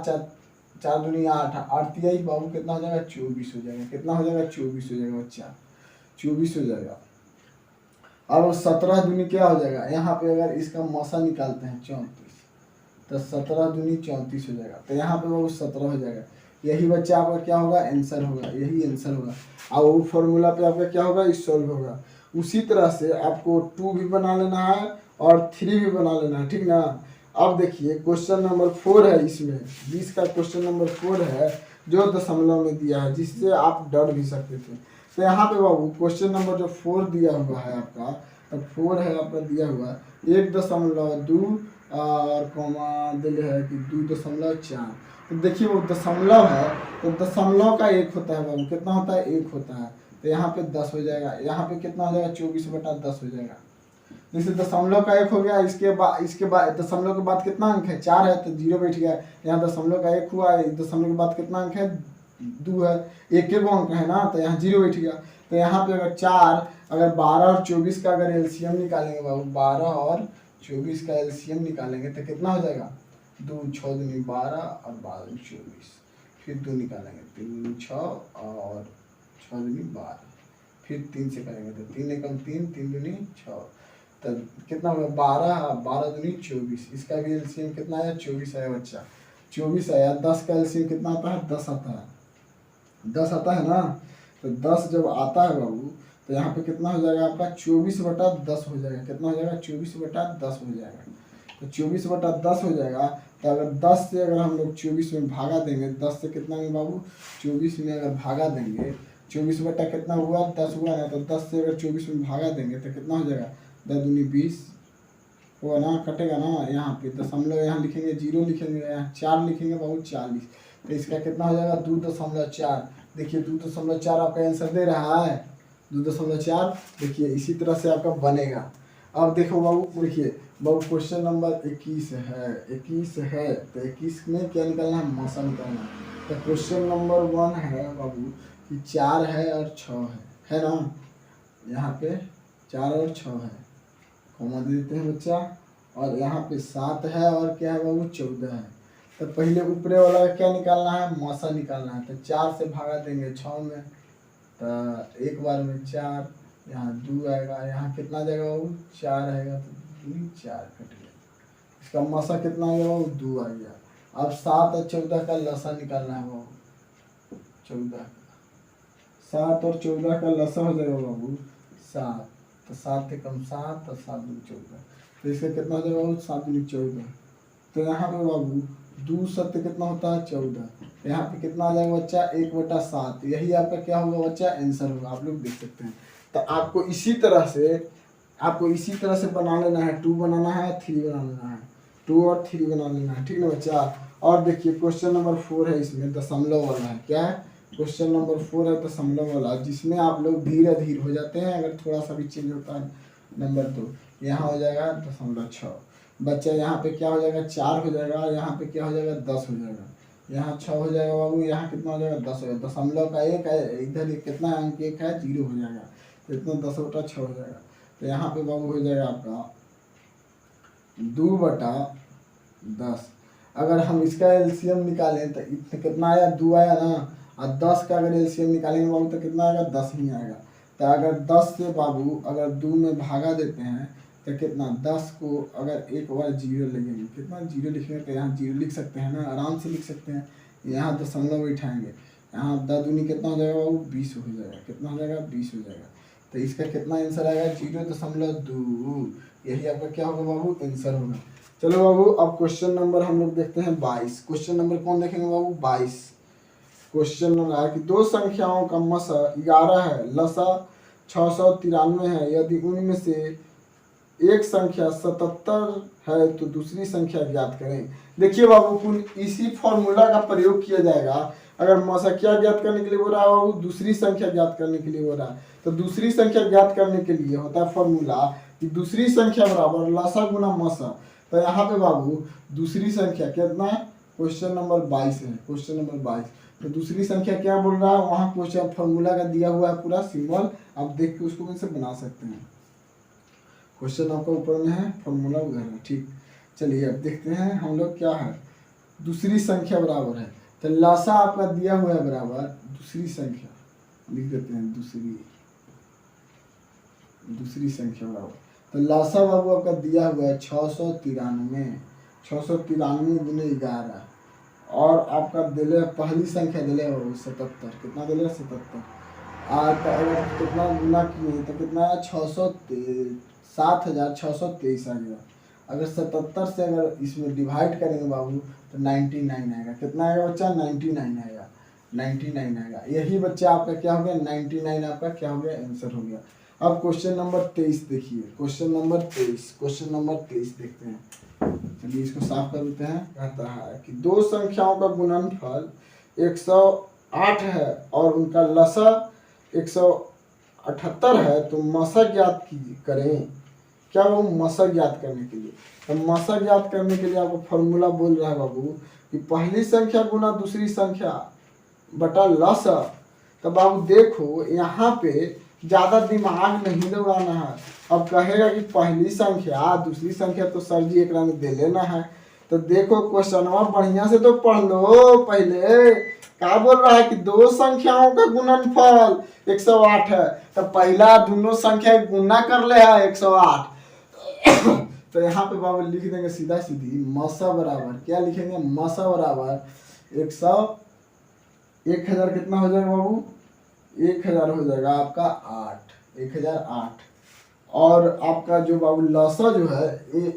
4 दूनी 8, 8 तिहाई बाबू कितना हो जाएगा 24 हो जाएगा। कितना हो जाएगा 24 हो जाएगा बच्चा, 24 हो जाएगा। अब 17 दूनी क्या हो जाएगा, यहाँ पे अगर इसका मसा निकालते हैं 34 तो 17 दूनी 34 हो जाएगा। तो यहाँ पे बाबू 17 हो जाएगा। यही बच्चा आपका क्या होगा आंसर होगा, यही आंसर होगा। और वो फॉर्मूला पे आपका क्या होगा इस सॉल्व होगा। उसी तरह से आपको 2 भी बना लेना है और 3 भी बना लेना है, ठीक ना। अब देखिए क्वेश्चन नंबर 4 है, इसमें 20 का क्वेश्चन नंबर 4 है जो दशमलव में दिया है, जिससे आप डर भी सकते थे। तो यहाँ पे बाबू क्वेश्चन नंबर जो 4 दिया हुआ है आपका, तो 4 है आपका दिया हुआ 1.2 और कॉमा दिल है कि 2.4। तो देखिए वो दशमलव है तो दशमलव का 1 होता है बाबू, कितना होता है 1 होता है। तो यहाँ पे 10 हो जाएगा, यहाँ पे कितना हो जाएगा 24/10 हो जाएगा। जैसे दशमलव का 1 हो गया, इसके बाद दशमलव के बाद कितना अंक है 4 है तो 0 बैठ गया। यहाँ दशमलव का 1 हुआ, दशमलव के बाद कितना अंक है 2 है, एक अंक है ना, तो यहाँ 0 बैठ गया। तो यहाँ पे अगर 4 अगर 12 और 24 का अगर एलसीएम निकालेंगे बाबू, 12 और 24 का एलसीएम निकालेंगे तो कितना हो जाएगा 2 6 दूनी 12 और 12 दूनी 24, फिर 2 निकालेंगे 3 दूनी 6 और 6 दूनी 12, फिर 3 से करेंगे तो 3 एकम 3, 3 दूनी 6, तो कितना होगा 12, 12 दूनी 24। इसका भी एलसीएम कितना आया 24 आया बच्चा, 24 आया। 10 का एलसीएम कितना आता है 10 आता है, 10 आता है ना। तो 10 जब आता है बाबू तो यहाँ पे कितना हो जाएगा आपका 24/10 हो जाएगा। कितना हो जाएगा 24/10 हो जाएगा। तो 24/10 हो जाएगा। तो अगर 10 से अगर हम लोग 24 में भागा देंगे, 10 से कितना में बाबू 24 में अगर भागा देंगे, 24 बटा कितना हुआ 10 हुआ ना, तो 10 से अगर 24 में भागा देंगे तो कितना हो जाएगा 10 दूनी 20 हुआ ना, कटेगा ना। यहाँ पे दशमलव यहाँ लिखेंगे 0 लिखेंगे, यहाँ 4 लिखेंगे बाबू 40। तो इसका कितना हो जाएगा 2.4। देखिए 2.4 आपका आंसर दे रहा है 2.4। देखिए इसी तरह से आपका बनेगा। अब देखो बाबू, देखिए बाबू क्वेश्चन नंबर 21 है, 21 है तो 21 में क्या निकालना है मौसम निकालना है। तो क्वेश्चन नंबर 1 है बाबू कि 4 है और 6 है ना। यहाँ पे 4 और 6 है, कॉमा दे देते हैं बच्चा। और यहाँ पे 7 है और क्या है बाबू 14 है। तो पहले ऊपरे वाला का क्या निकालना है मौसा निकालना है। तो 4 से भागा देंगे 6 में, तो एक बार में 4, यहाँ 2 आएगा, यहाँ कितना जाएगा बाबू 4 आएगा तो 2 4 कट गया। इसका मौसा कितना आ गया बाबू 2 आ गया। अब 7 और 14 का लसा निकालना है बाबू, 14 7 और 14 का लसा हो जाएगा बाबू 7। तो 7 से कम 7 और 7 दूनी 14, तो इसका कितना हो जाएगा बाबू 7 दूनी 14। तो यहाँ पे बाबू 2 सत्य कितना होता है 14। यहाँ पे कितना आ जाएगा बच्चा 1/7। यही आपका क्या होगा बच्चा आंसर होगा, आप लोग देख सकते हैं। तो आपको इसी तरह से बना लेना है, 2 बनाना है 3 बना लेना है, 2 और 3 बना लेना है, ठीक है बच्चा। और देखिए क्वेश्चन नंबर 4 है, इसमें दशमलव वाला है। क्या है क्वेश्चन नंबर 4 है दशमलव वाला, जिसमें आप लोग धीरे धीरे हो जाते हैं अगर थोड़ा सा भी चेंज होता है नंबर। तो यहाँ हो जाएगा 0.6 बच्चा, यहाँ पे क्या हो जाएगा 4 हो जाएगा, यहाँ पे क्या हो जाएगा 10 हो जाएगा, यहाँ 6 हो जाएगा बाबू, यहाँ कितना हो जाएगा 10 हो जाएगा। दशमलव का 1 है, इधर कितना अंक 1 है 0 हो जाएगा, तो इतना 10/6 हो जाएगा। तो यहाँ पे बाबू हो जाएगा आपका 2/10। अगर हम इसका एलसीएम निकालें तो इतना कितना आया 2 आया ना, और 10 का अगर एलसीएम निकालेंगे बाबू तो कितना आएगा 10 ही आएगा। तो अगर 10 से बाबू अगर 2 में भागा देते हैं तो कितना 10 को अगर एक बार 0 लगेंगे, कितना 0 लिखेंगे तो यहाँ 0 लिख सकते हैं ना, आराम से लिख सकते हैं। यहाँ दशमलव बैठाएंगे, यहाँ 10 दूनी कितना हो जाएगा बाबू 20 हो जाएगा, कितना हो जाएगा 20 हो जाएगा। तो इसका कितना आंसर आएगा 0.2। यही आपका क्या होगा बाबू आंसर होगा। चलो बाबू अब क्वेश्चन नंबर हम लोग देखते हैं 22। क्वेश्चन नंबर कौन देखेंगे बाबू 22। क्वेश्चन नंबर कि दो संख्याओं का मसा 11 है, लसा 693 है, यदि उनमें से एक संख्या 77 है तो दूसरी संख्या ज्ञात करें। देखिए बाबू कुल इसी फॉर्मूला का प्रयोग किया जाएगा। अगर मसा क्या ज्ञात करने के लिए हो रहा है बाबू, दूसरी संख्या ज्ञात करने के लिए हो रहा है। तो दूसरी संख्या ज्ञात करने के लिए होता है फॉर्मूला कि दूसरी संख्या बराबर लसा गुना मसा। तो यहाँ पे बाबू दूसरी संख्या कितना है, क्वेश्चन नंबर 22 है, क्वेश्चन नंबर 22। तो दूसरी संख्या क्या बोल रहा है, वहाँ क्वेश्चन फॉर्मूला का दिया हुआ है पूरा सिंबल, आप देख के उसको कैसे बना सकते हैं। क्वेश्चन आपका ऊपर में है, फॉर्मूला उधर है, ठीक। चलिए अब देखते हैं हम लोग क्या है, दूसरी संख्या बराबर है। तो लसा आपका दिया हुआ है बराबर दूसरी संख्या, लिख देते हैं दूसरी संख्या बराबर। तो लसा बाबू आपका दिया हुआ है 693 गुने 11, और आपका दिले पहली संख्या दिले बाबू 77, कितना दिले 77। अगर कितना गुना किए तो कितना है 7623 आ गया। अगर 77 से अगर इसमें डिवाइड करेंगे बाबू तो 99 आएगा। कितना आएगा बच्चा 99 आएगा, 99 आएगा। यही बच्चा आपका क्या हो गया 99 आपका क्या हो गया आंसर हो गया। अब क्वेश्चन नंबर 23 देखिए, क्वेश्चन नंबर 23 देखते हैं। चलिए इसको साफ कर देते हैं। कहता है कि दो संख्याओं का गुणनफल 108 है और उनका लसा 178 है, तो मसा ज्ञात करें। क्या बाबू मसा ज्ञात करने के लिए, तो मसा ज्ञात करने के लिए आपको फॉर्मूला बोल रहा है बाबू कि पहली संख्या गुना दूसरी संख्या बटा लसा। तो बाबू देखो यहाँ पे ज्यादा दिमाग नहीं लगाना है। अब कहेगा कि पहली संख्या दूसरी संख्या, तो सर जी एक में दे लेना है। तो देखो क्वेश्चन बढ़िया से तो पढ़ लो पहले। क्या बोल रहा है कि दो संख्याओं का गुणनफल 108 है, तो पहला दोनों संख्या गुना कर ले है 108। तो यहाँ पे बाबू लिख देंगे सीधा सीधी मसा बराबर क्या लिखेंगे, मसा बराबर 1000 कितना हो जाएगा बाबू 1000 हो जाएगा आपका 1008। और आपका जो बाबू लसा जो है ये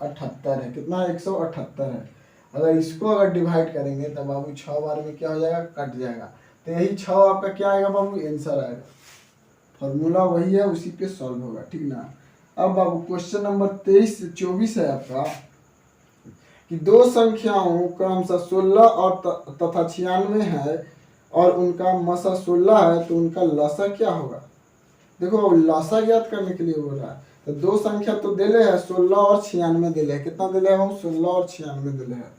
78 है, कितना है 178 है। अगर इसको अगर डिवाइड करेंगे तो बाबू 6 बार में क्या हो जाएगा कट जाएगा। तो यही 6 आपका क्या आएगा बाबू आंसर आएगा। फॉर्मूला वही है, उसी पे सॉल्व होगा, ठीक ना। अब बाबू क्वेश्चन नंबर 24 है आपका कि दो संख्याओं क्रमशः 16 और तथा 96 है और उनका मसा 16 है, तो उनका लसा क्या होगा। देखो लसा ज्ञात करने के लिए बोल रहा है। तो दो संख्या तो दिले है 16 और 96 दिले है। कितना दिले है 16 और 96 दिले है।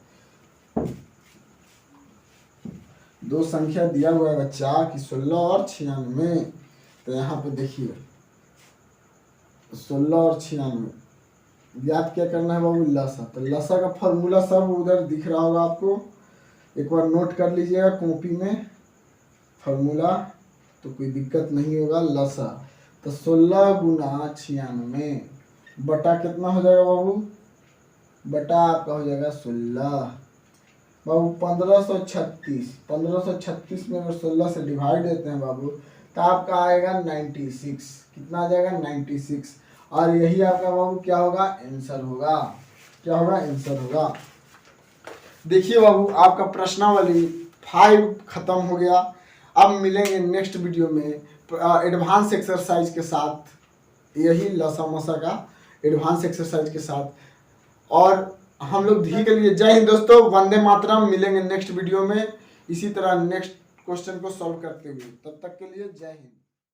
दो संख्या दिया हुआ है बच्चा कि 16 और 96। तो यहाँ पे देखिए 16 और 96 ज्ञात क्या करना है बाबू लसा। तो लसा का फॉर्मूला सब उधर दिख रहा होगा आपको, एक बार नोट कर लीजिएगा कॉपी में फॉर्मूला, तो कोई दिक्कत नहीं होगा। लसा तो 16 गुना 96 बटा कितना हो जाएगा बाबू, बटा आपका हो जाएगा 16 बाबू 1536 में अगर 16 से डिवाइड देते हैं बाबू तो आपका आएगा 96। कितना आ जाएगा 96। और यही आपका बाबू क्या होगा आंसर होगा, क्या होगा आंसर होगा। देखिए बाबू, आपका प्रश्नावली 5 खत्म हो गया। अब मिलेंगे नेक्स्ट वीडियो में एडवांस एक्सरसाइज के साथ, यही लसा मसा का एडवांस एक्सरसाइज के साथ। और हम लोग धी के लिए जय हिंद दोस्तों, वंदे मातरम। मिलेंगे नेक्स्ट वीडियो में इसी तरह नेक्स्ट क्वेश्चन को सॉल्व करते हुए, तब तक के लिए जय हिंद।